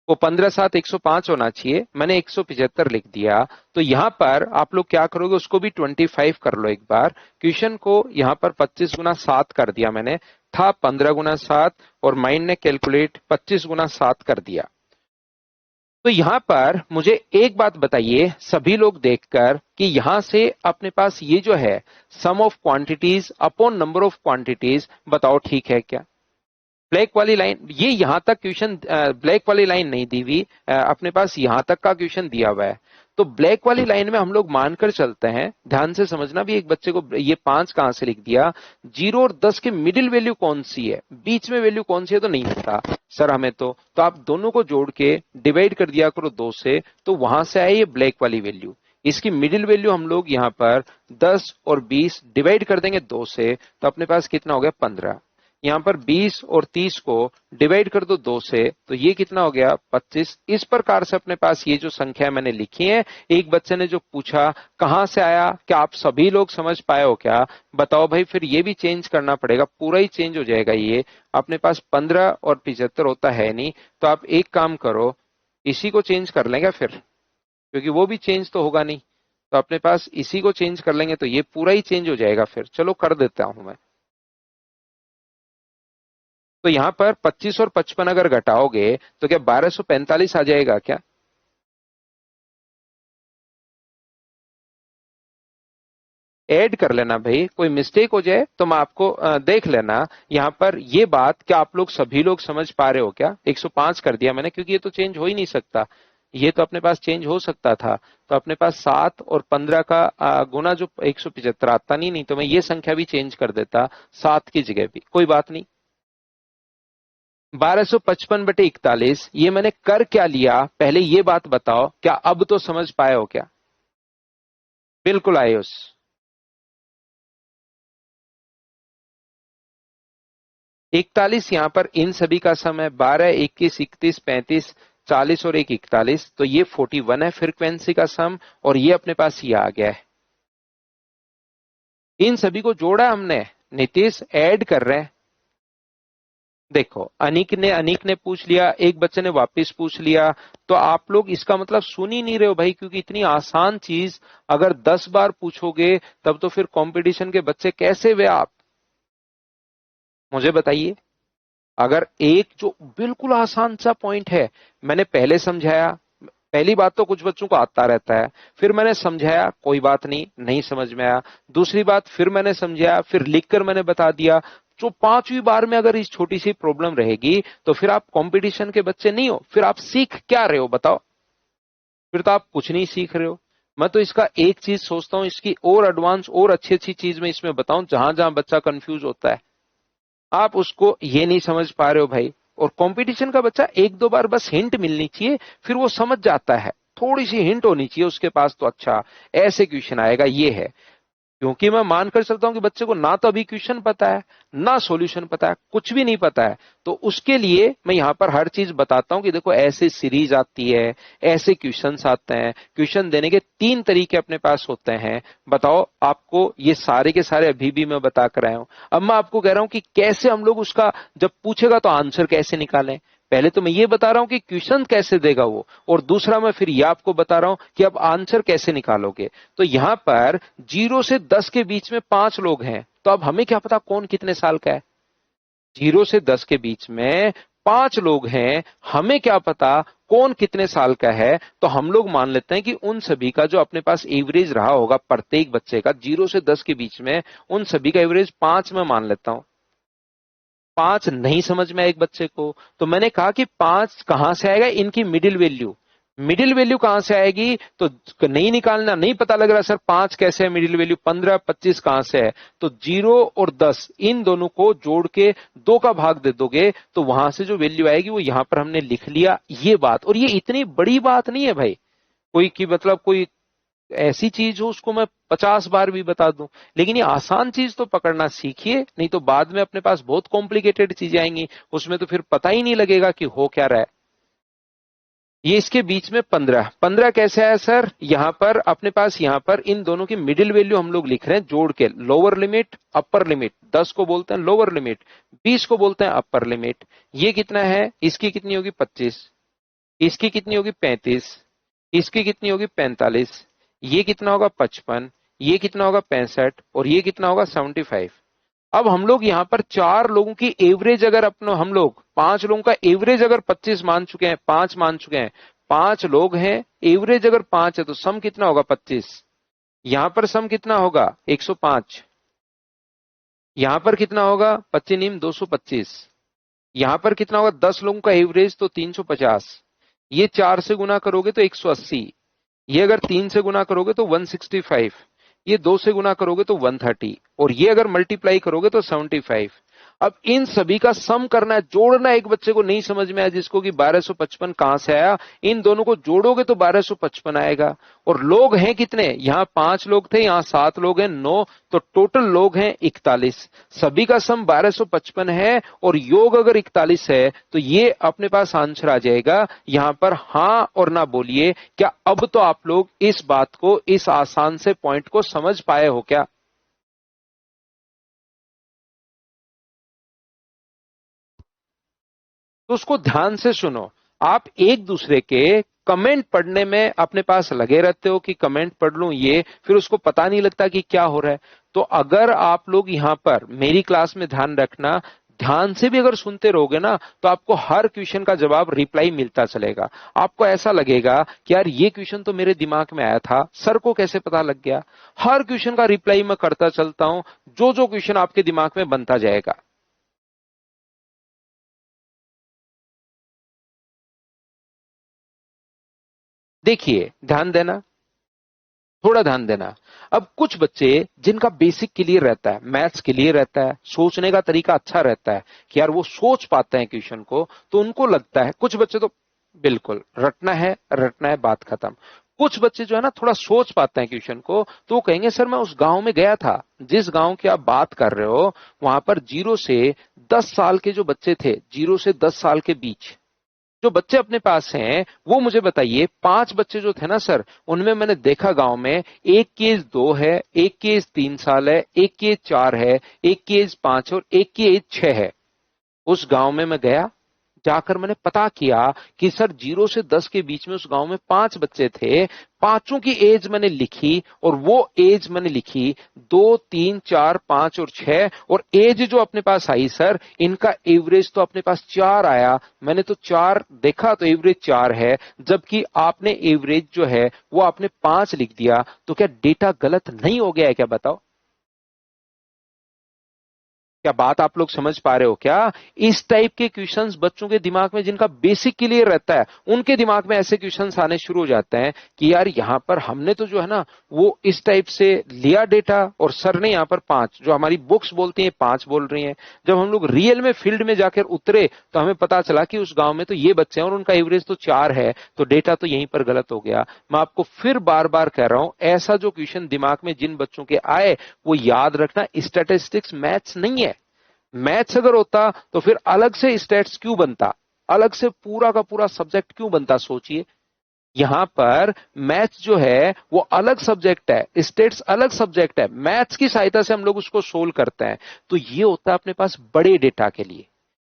वो 15 7 105 होना चाहिए, मैंने 175 लिख दिया। तो यहां पर आप लोग क्या करोगे, उसको भी 25 कर लो एक बार। क्वेश्चन को यहां पर 25 गुना 7 कर दिया मैंने, था 15 गुना 7, और माइंड ने कैलकुलेट 25 गुना 7 कर दिया। तो यहां पर मुझे एक बात बताइए सभी लोग देखकर, कि यहां से अपने पास ये जो है sum of quantities upon number of quantities, बताओ ठीक है क्या? ब्लैक वाली लाइन, ये यहां तक क्वेश्चन, ब्लैक वाली लाइन नहीं दी हुई, अपने पास यहां तक का क्वेश्चन दिया हुआ है। तो ब्लैक वाली लाइन में हम लोग मानकर चलते हैं, ध्यान से समझना भी, एक बच्चे को ये 5 कहां से लिख दिया, 0 और 10 के मिडिल वैल्यू कौन सी है, बीच में वैल्यू कौन सी है तो नहीं पता सर हमें। तो आप दोनों को जोड़ के डिवाइड कर दिया करो 2 से, तो वहां से आए ये ब्लैक वाली वैल्यू। इसकी मिडिल वैल्यू हम लोग यहाँ पर 10 और 20 डिवाइड कर देंगे 2 से, तो अपने पास कितना हो गया 15। यहाँ पर 20 और 30 को डिवाइड कर दो 2 से, तो ये कितना हो गया 25। इस प्रकार से अपने पास ये जो संख्या मैंने लिखी है, एक बच्चे ने जो पूछा कहां से आया, क्या आप सभी लोग समझ पाए हो क्या? बताओ भाई, फिर ये भी चेंज करना पड़ेगा, पूरा ही चेंज हो जाएगा। ये अपने पास 15 और 75 होता है नहीं, तो आप एक काम करो, इसी को चेंज कर लेंगे फिर, क्योंकि वो भी चेंज तो होगा नहीं, तो अपने पास इसी को चेंज कर लेंगे तो ये पूरा ही चेंज हो जाएगा। फिर चलो कर देता हूं मैं। तो यहां पर 25 और 55 अगर घटाओगे तो क्या 1245 आ जाएगा क्या? ऐड कर लेना भाई, कोई मिस्टेक हो जाए तो मैं आपको देख लेना। यहां पर ये बात क्या आप लोग सभी लोग समझ पा रहे हो क्या? 105 कर दिया मैंने, क्योंकि ये तो चेंज हो ही नहीं सकता, ये तो अपने पास चेंज हो सकता था। तो अपने पास 7 और 15 का गुना जो 175 आता नहीं तो मैं ये संख्या भी चेंज कर देता 7 की जगह भी, कोई बात नहीं। 1255/41, ये मैंने कर क्या लिया, पहले ये बात बताओ, क्या अब तो समझ पाए हो क्या? बिल्कुल आयुष। 41 यहां पर इन सभी का सम है, 12, 21, 31, 35, 40 और 41, तो ये 41 है फ्रीक्वेंसी का सम, और ये अपने पास ये आ गया है। इन सभी को जोड़ा हमने, नीतीश ऐड कर रहे हैं। देखो अनिक ने पूछ लिया, एक बच्चे ने वापस पूछ लिया, तो आप लोग इसका मतलब सुन ही नहीं रहे हो भाई, क्योंकि इतनी आसान चीज अगर 10 बार पूछोगे तब तो फिर कंपटीशन के बच्चे कैसे वे आप, मुझे बताइए। अगर एक जो बिल्कुल आसान सा पॉइंट है, मैंने पहले समझाया, पहली बात तो कुछ बच्चों को आता रहता है, फिर मैंने समझाया कोई बात नहीं, नहीं समझ में आया, दूसरी बात फिर मैंने समझाया, फिर लिखकर मैंने बता दिया। जो पांचवी बार में अगर इस छोटी सी प्रॉब्लम रहेगी तो फिर आप कंपटीशन के बच्चे नहीं हो, फिर आप सीख क्या रहे हो बताओ? फिर तो आप कुछ नहीं सीख रहे हो। मैं तो इसका एक चीज सोचता हूं, इसकी और एडवांस और अच्छी अच्छी चीज मैं इसमें बताऊं, जहां जहां बच्चा कंफ्यूज होता है आप उसको ये नहीं समझ पा रहे हो भाई। और कंपटीशन का बच्चा एक दो बार बस हिंट मिलनी चाहिए, फिर वो समझ जाता है, थोड़ी सी हिंट होनी चाहिए उसके पास, तो अच्छा ऐसे क्वेश्चन आएगा, ये है। क्योंकि मैं मानकर चलता हूं कि बच्चे को ना तो अभी क्वेश्चन पता है, ना सॉल्यूशन पता है, कुछ भी नहीं पता है, तो उसके लिए मैं यहां पर हर चीज बताता हूं कि देखो ऐसे सीरीज आती है, ऐसे क्वेश्चंस आते हैं, क्वेश्चन देने के 3 तरीके अपने पास होते हैं। बताओ, आपको ये सारे के सारे अभी भी मैं बता कर आया हूं। अब मैं आपको कह रहा हूं कि कैसे हम लोग उसका जब पूछेगा तो आंसर कैसे निकालें। पहले तो मैं ये बता रहा हूं कि क्वेश्चन कैसे देगा वो, और दूसरा मैं फिर ये आपको बता रहा हूं कि अब आंसर कैसे निकालोगे। तो यहां पर 0 से 10 के बीच में 5 लोग हैं, तो अब हमें क्या पता कौन कितने साल का है? 0 से 10 के बीच में 5 लोग हैं, हमें क्या पता कौन कितने साल का है? तो हम लोग मान लेते हैं कि उन सभी का जो अपने पास एवरेज रहा होगा प्रत्येक बच्चे का 0 से 10 के बीच में, उन सभी का एवरेज 5 में मान लेता हूं। 5 नहीं समझ में आया एक बच्चे को, तो मैंने कहा कि 5 कहां से आएगा, इनकी मिडिल वैल्यू। मिडिल वैल्यू कहां से आएगी? तो नहीं निकालना, नहीं पता लग रहा सर 5 कैसे है मिडिल वैल्यू, 15 25 कहां से है? तो 0 और 10 इन दोनों को जोड़ के 2 का भाग दे दोगे तो वहां से जो वैल्यू आएगी वो यहां पर हमने लिख लिया, ये बात। और ये इतनी बड़ी बात नहीं है भाई, कोई की मतलब कोई ऐसी चीज हो उसको मैं 50 बार भी बता दूं, लेकिन ये आसान चीज तो पकड़ना सीखिए, नहीं तो बाद में अपने पास बहुत कॉम्प्लिकेटेड चीजें आएंगी, उसमें तो फिर पता ही नहीं लगेगा कि हो क्या रहा है। ये इसके बीच में 15 15 कैसे आया सर? यहां पर अपने पास, यहां पर इन दोनों की मिडिल वैल्यू हम लोग लिख रहे हैं जोड़ के, लोअर लिमिट अपर लिमिट, 10 को बोलते हैं लोअर लिमिट, 20 को बोलते हैं अपर लिमिट। ये कितना है? इसकी कितनी होगी 25, इसकी कितनी होगी 35, इसकी कितनी होगी 45, ये कितना होगा 55, ये कितना होगा 65, और ये कितना होगा 75। अब हम लोग यहाँ पर 4 लोगों की एवरेज अगर अपना, हम लोग 5 लोगों का एवरेज अगर 25 मान चुके हैं, 5 मान चुके हैं, 5 लोग हैं, एवरेज अगर 5 है तो सम कितना होगा 25। यहां पर सम कितना होगा 105, यहां पर कितना होगा 25 नीम 225, यहां पर कितना होगा 10 लोगों का एवरेज तो 350, ये 4 से गुना करोगे तो 180, ये अगर 3 से गुना करोगे तो 165, ये 2 से गुना करोगे तो 130, और ये अगर मल्टीप्लाई करोगे तो 75। अब इन सभी का सम करना है, जोड़ना है। एक बच्चे को नहीं समझ में आया जिसको कि 1255 कहां से आया, इन दोनों को जोड़ोगे तो 1255 आएगा। और लोग हैं कितने, यहां 5 लोग थे, यहां 7 लोग हैं, 9, तो टोटल लोग हैं 41। सभी का सम 1255 है और योग अगर 41 है तो ये अपने पास आंसर आ जाएगा। यहां पर हां और ना बोलिए। क्या अब तो आप लोग इस बात को, इस आसान से पॉइंट को समझ पाए हो क्या? तो उसको ध्यान से सुनो। आप एक दूसरे के कमेंट पढ़ने में अपने पास लगे रहते हो कि कमेंट पढ़ लूं, ये फिर उसको पता नहीं लगता कि क्या हो रहा है। तो अगर आप लोग यहां पर मेरी क्लास में ध्यान रखना, ध्यान से भी अगर सुनते रहोगे ना, तो आपको हर क्वेश्चन का जवाब रिप्लाई मिलता चलेगा। आपको ऐसा लगेगा कि यार ये क्वेश्चन तो मेरे दिमाग में आया था, सर को कैसे पता लग गया। हर क्वेश्चन का रिप्लाई मैं करता चलता हूं, जो जो क्वेश्चन आपके दिमाग में बनता जाएगा। देखिए, ध्यान देना, थोड़ा ध्यान देना। अब कुछ बच्चे जिनका बेसिक क्लियर रहता है, मैथ्स क्लियर रहता है, सोचने का तरीका अच्छा रहता है कि यार वो सोच पाते हैं क्वेश्चन को, तो उनको लगता है, कुछ बच्चे तो बिल्कुल रटना है, रटना है, बात खत्म। कुछ बच्चे जो है ना थोड़ा सोच पाते हैं क्वेश्चन को, तो वो कहेंगे सर मैं उस गांव में गया था, जिस गांव की आप बात कर रहे हो, वहां पर 0 से 10 साल के जो बच्चे थे, 0 से 10 साल के बीच जो बच्चे अपने पास हैं, वो मुझे बताइए। 5 बच्चे जो थे ना सर, उनमें मैंने देखा गांव में एक की एज 2 है, एक की एज 3 साल है, एक की एज 4 है, एक की एज 5 और एक की एज 6 है। उस गांव में मैं गया, जाकर मैंने पता किया कि सर 0 से 10 के बीच में उस गांव में 5 बच्चे थे। पांचों की एज मैंने लिखी और वो एज मैंने लिखी 2, 3, 4, 5 और 6। और एज जो अपने पास आई सर, इनका एवरेज तो अपने पास 4 आया। मैंने तो 4 देखा तो एवरेज 4 है, जबकि आपने एवरेज जो है वो आपने 5 लिख दिया। तो क्या डेटा गलत नहीं हो गया है क्या, बताओ? क्या बात आप लोग समझ पा रहे हो क्या? इस टाइप के क्वेश्चंस बच्चों के दिमाग में, जिनका बेसिक क्लियर रहता है, उनके दिमाग में ऐसे क्वेश्चंस आने शुरू हो जाते हैं कि यार यहां पर हमने तो जो है ना वो इस टाइप से लिया डेटा, और सर ने यहां पर 5, जो हमारी बुक्स बोलती हैं 5 बोल रही हैं। जब हम लोग रियल में फील्ड में जाकर उतरे तो हमें पता चला कि उस गांव में तो ये बच्चे हैं और उनका एवरेज तो 4 है, तो डेटा तो यहीं पर गलत हो गया। मैं आपको फिर बार बार कह रहा हूं, ऐसा जो क्वेश्चन दिमाग में जिन बच्चों के आए, वो याद रखना, स्टैटिस्टिक्स मैथ्स नहीं है। मैथ्स अगर होता तो फिर अलग से स्टेट्स क्यों बनता, अलग से पूरा का पूरा सब्जेक्ट क्यों बनता, सोचिए। यहां पर मैथ्स जो है वो अलग सब्जेक्ट है, स्टेट्स अलग सब्जेक्ट है, मैथ्स की सहायता से हम लोग उसको सोल्व करते हैं। तो ये होता है अपने पास बड़े डेटा के लिए।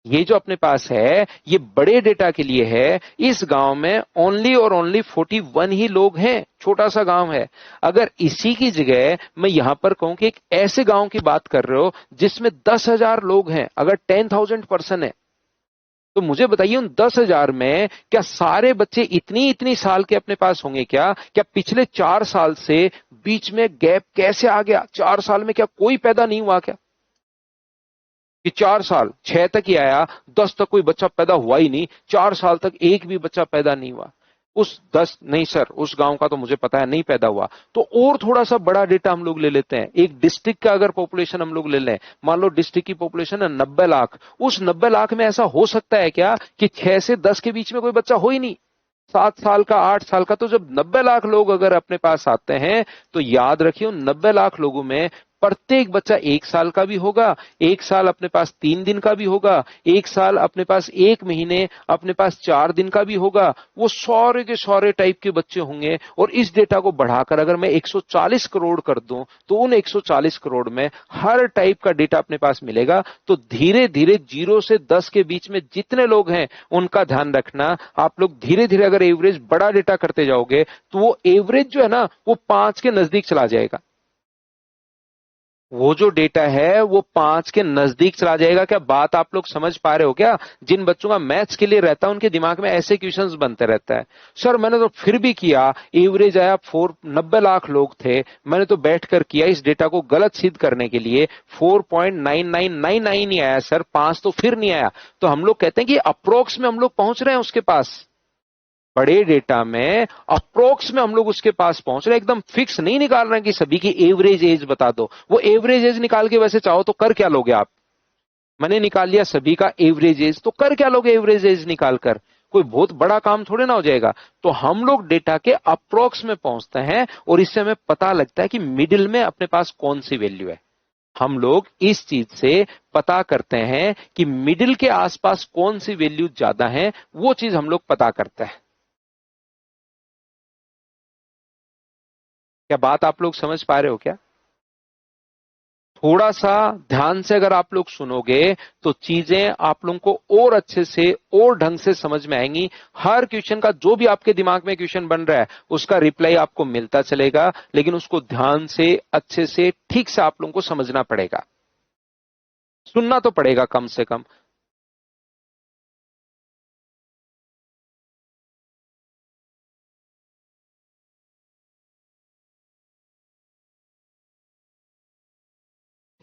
ये जो अपने पास है ये बड़े डेटा के लिए है। इस गांव में ओनली और ओनली 41 ही लोग हैं, छोटा सा गांव है। अगर इसी की जगह मैं यहां पर कहूं कि एक ऐसे गांव की बात कर रहे हो जिसमें 10,000 लोग हैं, अगर 10,000 पर्सन है, तो मुझे बताइए उन 10,000 में क्या सारे बच्चे इतनी इतनी साल के अपने पास होंगे क्या? क्या पिछले 4 साल से बीच में गैप कैसे आ गया? 4 साल में क्या कोई पैदा नहीं हुआ क्या? कि 4 साल 6 तक ही आया, 10 तक कोई बच्चा पैदा हुआ ही नहीं, 4 साल तक एक भी बच्चा पैदा नहीं हुआ। उस 10 नहीं सर, उस गांव का तो मुझे पता है नहीं पैदा हुआ। तो और थोड़ा सा बड़ा डेटा हम लोग ले लेते हैं, एक डिस्ट्रिक्ट का अगर पॉपुलेशन हम लोग ले लें, मान लो डिस्ट्रिक्ट की पॉपुलेशन है 90 लाख। उस 90 लाख में ऐसा हो सकता है क्या कि 6 से 10 के बीच में कोई बच्चा हो ही नहीं? 7 साल का, 8 साल का, तो जब 90 लाख लोग अगर अपने पास आते हैं, तो याद रखिए उन 90 लाख लोगों में प्रत्येक बच्चा 1 साल का भी होगा, 1 साल अपने पास 3 दिन का भी होगा, 1 साल अपने पास 1 महीने, अपने पास 4 दिन का भी होगा। वो सारे के सारे टाइप के बच्चे होंगे। और इस डेटा को बढ़ाकर अगर मैं 140 करोड़ कर दूं, तो उन 140 करोड़ में हर टाइप का डेटा अपने पास मिलेगा। तो धीरे धीरे 0 से 10 के बीच में जितने लोग हैं उनका ध्यान रखना। आप लोग धीरे धीरे अगर एवरेज बड़ा डेटा करते जाओगे, तो वो एवरेज जो है ना वो 5 के नजदीक चला जाएगा। वो जो डेटा है वो 5 के नजदीक चला जाएगा। क्या बात आप लोग समझ पा रहे हो क्या? जिन बच्चों का मैथ्स के लिए रहता है उनके दिमाग में ऐसे क्वेश्चंस बनते रहता है। सर मैंने तो फिर भी किया, एवरेज आया 90 लाख लोग थे, मैंने तो बैठकर किया इस डेटा को गलत सिद्ध करने के लिए, 4.9999 ही आया सर, 5 तो फिर नहीं आया। तो हम लोग कहते हैं कि अप्रोक्स में हम लोग पहुंच रहे हैं उसके पास। बड़े डेटा में अप्रोक्स में हम लोग उसके पास पहुंच रहे हैं, एकदम फिक्स नहीं निकाल रहे हैं कि सभी की एवरेज एज बता दो। वो एवरेज एज निकाल के वैसे चाहो तो कर क्या लोगे आप? मैंने निकाल लिया सभी का एवरेज एज, तो कर क्या लोगे एवरेज एज निकाल कर, कोई बहुत बड़ा काम थोड़े ना हो जाएगा। तो हम लोग डेटा के अप्रोक्स में पहुंचते हैं और इससे हमें पता लगता है कि मिडिल में अपने पास कौन सी वैल्यू है। हम लोग इस चीज से पता करते हैं कि मिडिल के आसपास कौन सी वैल्यू ज्यादा है, वो चीज हम लोग पता करते हैं। क्या बात आप लोग समझ पा रहे हो क्या? थोड़ा सा ध्यान से अगर आप लोग सुनोगे तो चीजें आप लोगों को और अच्छे से और ढंग से समझ में आएंगी। हर क्वेश्चन का जो भी आपके दिमाग में क्वेश्चन बन रहा है उसका रिप्लाई आपको मिलता चलेगा, लेकिन उसको ध्यान से अच्छे से ठीक से आप लोगों को समझना पड़ेगा, सुनना तो पड़ेगा कम से कम।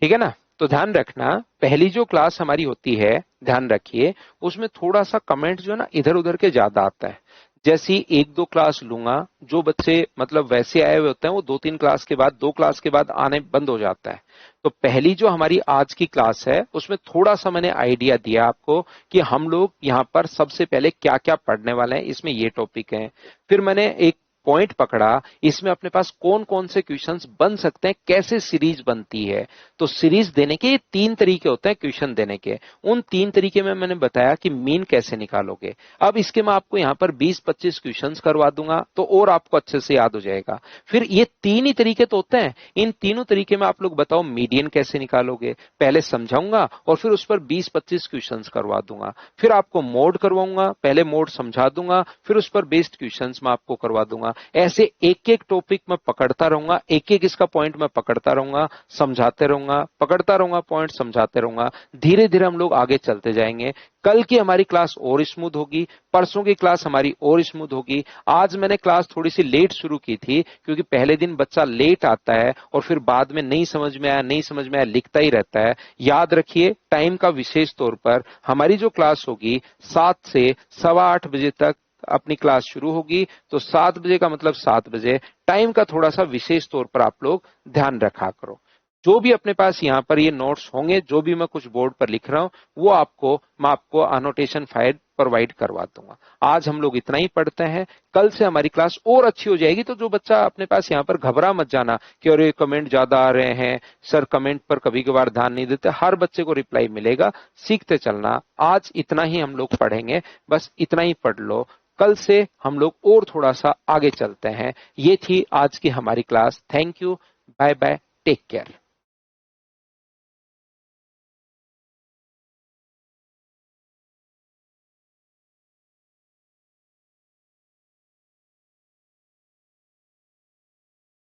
ठीक है ना? तो ध्यान रखना, पहली जो क्लास हमारी होती है, ध्यान रखिए, उसमें थोड़ा सा कमेंट जो है ना इधर उधर के ज्यादा आता है। जैसी एक दो क्लास लूंगा, जो बच्चे मतलब वैसे आए हुए होते हैं वो दो तीन क्लास के बाद, दो क्लास के बाद आने बंद हो जाता है। तो पहली जो हमारी आज की क्लास है उसमें थोड़ा सा मैंने आइडिया दिया आपको कि हम लोग यहाँ पर सबसे पहले क्या क्या पढ़ने वाले हैं, इसमें ये टॉपिक है। फिर मैंने एक पॉइंट पकड़ा, इसमें अपने पास कौन कौन से क्वेश्चंस बन सकते हैं, कैसे सीरीज बनती है। तो सीरीज देने के ये तीन तरीके होते हैं क्वेश्चन देने के। उन तीन तरीके में मैंने बताया कि मीन कैसे निकालोगे। अब इसके मैं आपको यहाँ पर 20-25 क्वेश्चंस करवा दूंगा तो और आपको अच्छे से याद हो जाएगा। फिर ये तीन ही तरीके तो होते हैं, इन तीनों तरीके में आप लोग बताओ मीडियन कैसे निकालोगे, पहले समझाऊंगा और फिर उस पर 20-25 क्वेश्चंस करवा दूंगा। फिर आपको मोड करवाऊंगा, पहले मोड समझा दूंगा, फिर उस पर बेस्ड क्वेश्चंस मैं आपको करवा दूंगा। ऐसे एक एक टॉपिक में पकड़ता रहूंगा, एक एक इसका पॉइंट में पकड़ता रहूंगा, समझाते रहूंगा, पकड़ता रहूंगा पॉइंट, समझाते रहूंगा। धीरे धीरे हम लोग आगे चलते जाएंगे। कल की हमारी क्लास और स्मूथ होगी, परसों की क्लास हमारी और स्मूथ होगी। आज मैंने क्लास थोड़ी सी लेट शुरू की थी क्योंकि पहले दिन बच्चा लेट आता है और फिर बाद में नहीं समझ में आया, नहीं समझ में आया लिखता ही रहता है। याद रखिए टाइम का विशेष तौर पर हमारी जो क्लास होगी 7 से 8:15 बजे तक अपनी क्लास शुरू होगी। तो 7 बजे का मतलब 7 बजे, टाइम का थोड़ा सा विशेष तौर पर आप लोग ध्यान रखा करो। जो भी अपने पास यहाँ पर ये नोट्स होंगे, जो भी मैं कुछ बोर्ड पर लिख रहा हूँ वो मैं आपको अनोटेशन फाइल प्रोवाइड करवा दूंगा। आज हम लोग इतना ही पढ़ते हैं, कल से हमारी क्लास और अच्छी हो जाएगी। तो जो बच्चा अपने पास यहाँ पर घबरा मत जाना कि अरे कमेंट ज्यादा आ रहे हैं सर, कमेंट पर कभी कभार ध्यान नहीं देते, हर बच्चे को रिप्लाई मिलेगा। सीखते चलना, आज इतना ही हम लोग पढ़ेंगे, बस इतना ही पढ़ लो। कल से हम लोग और थोड़ा सा आगे चलते हैं। ये थी आज की हमारी class. Thank you, bye bye, take care.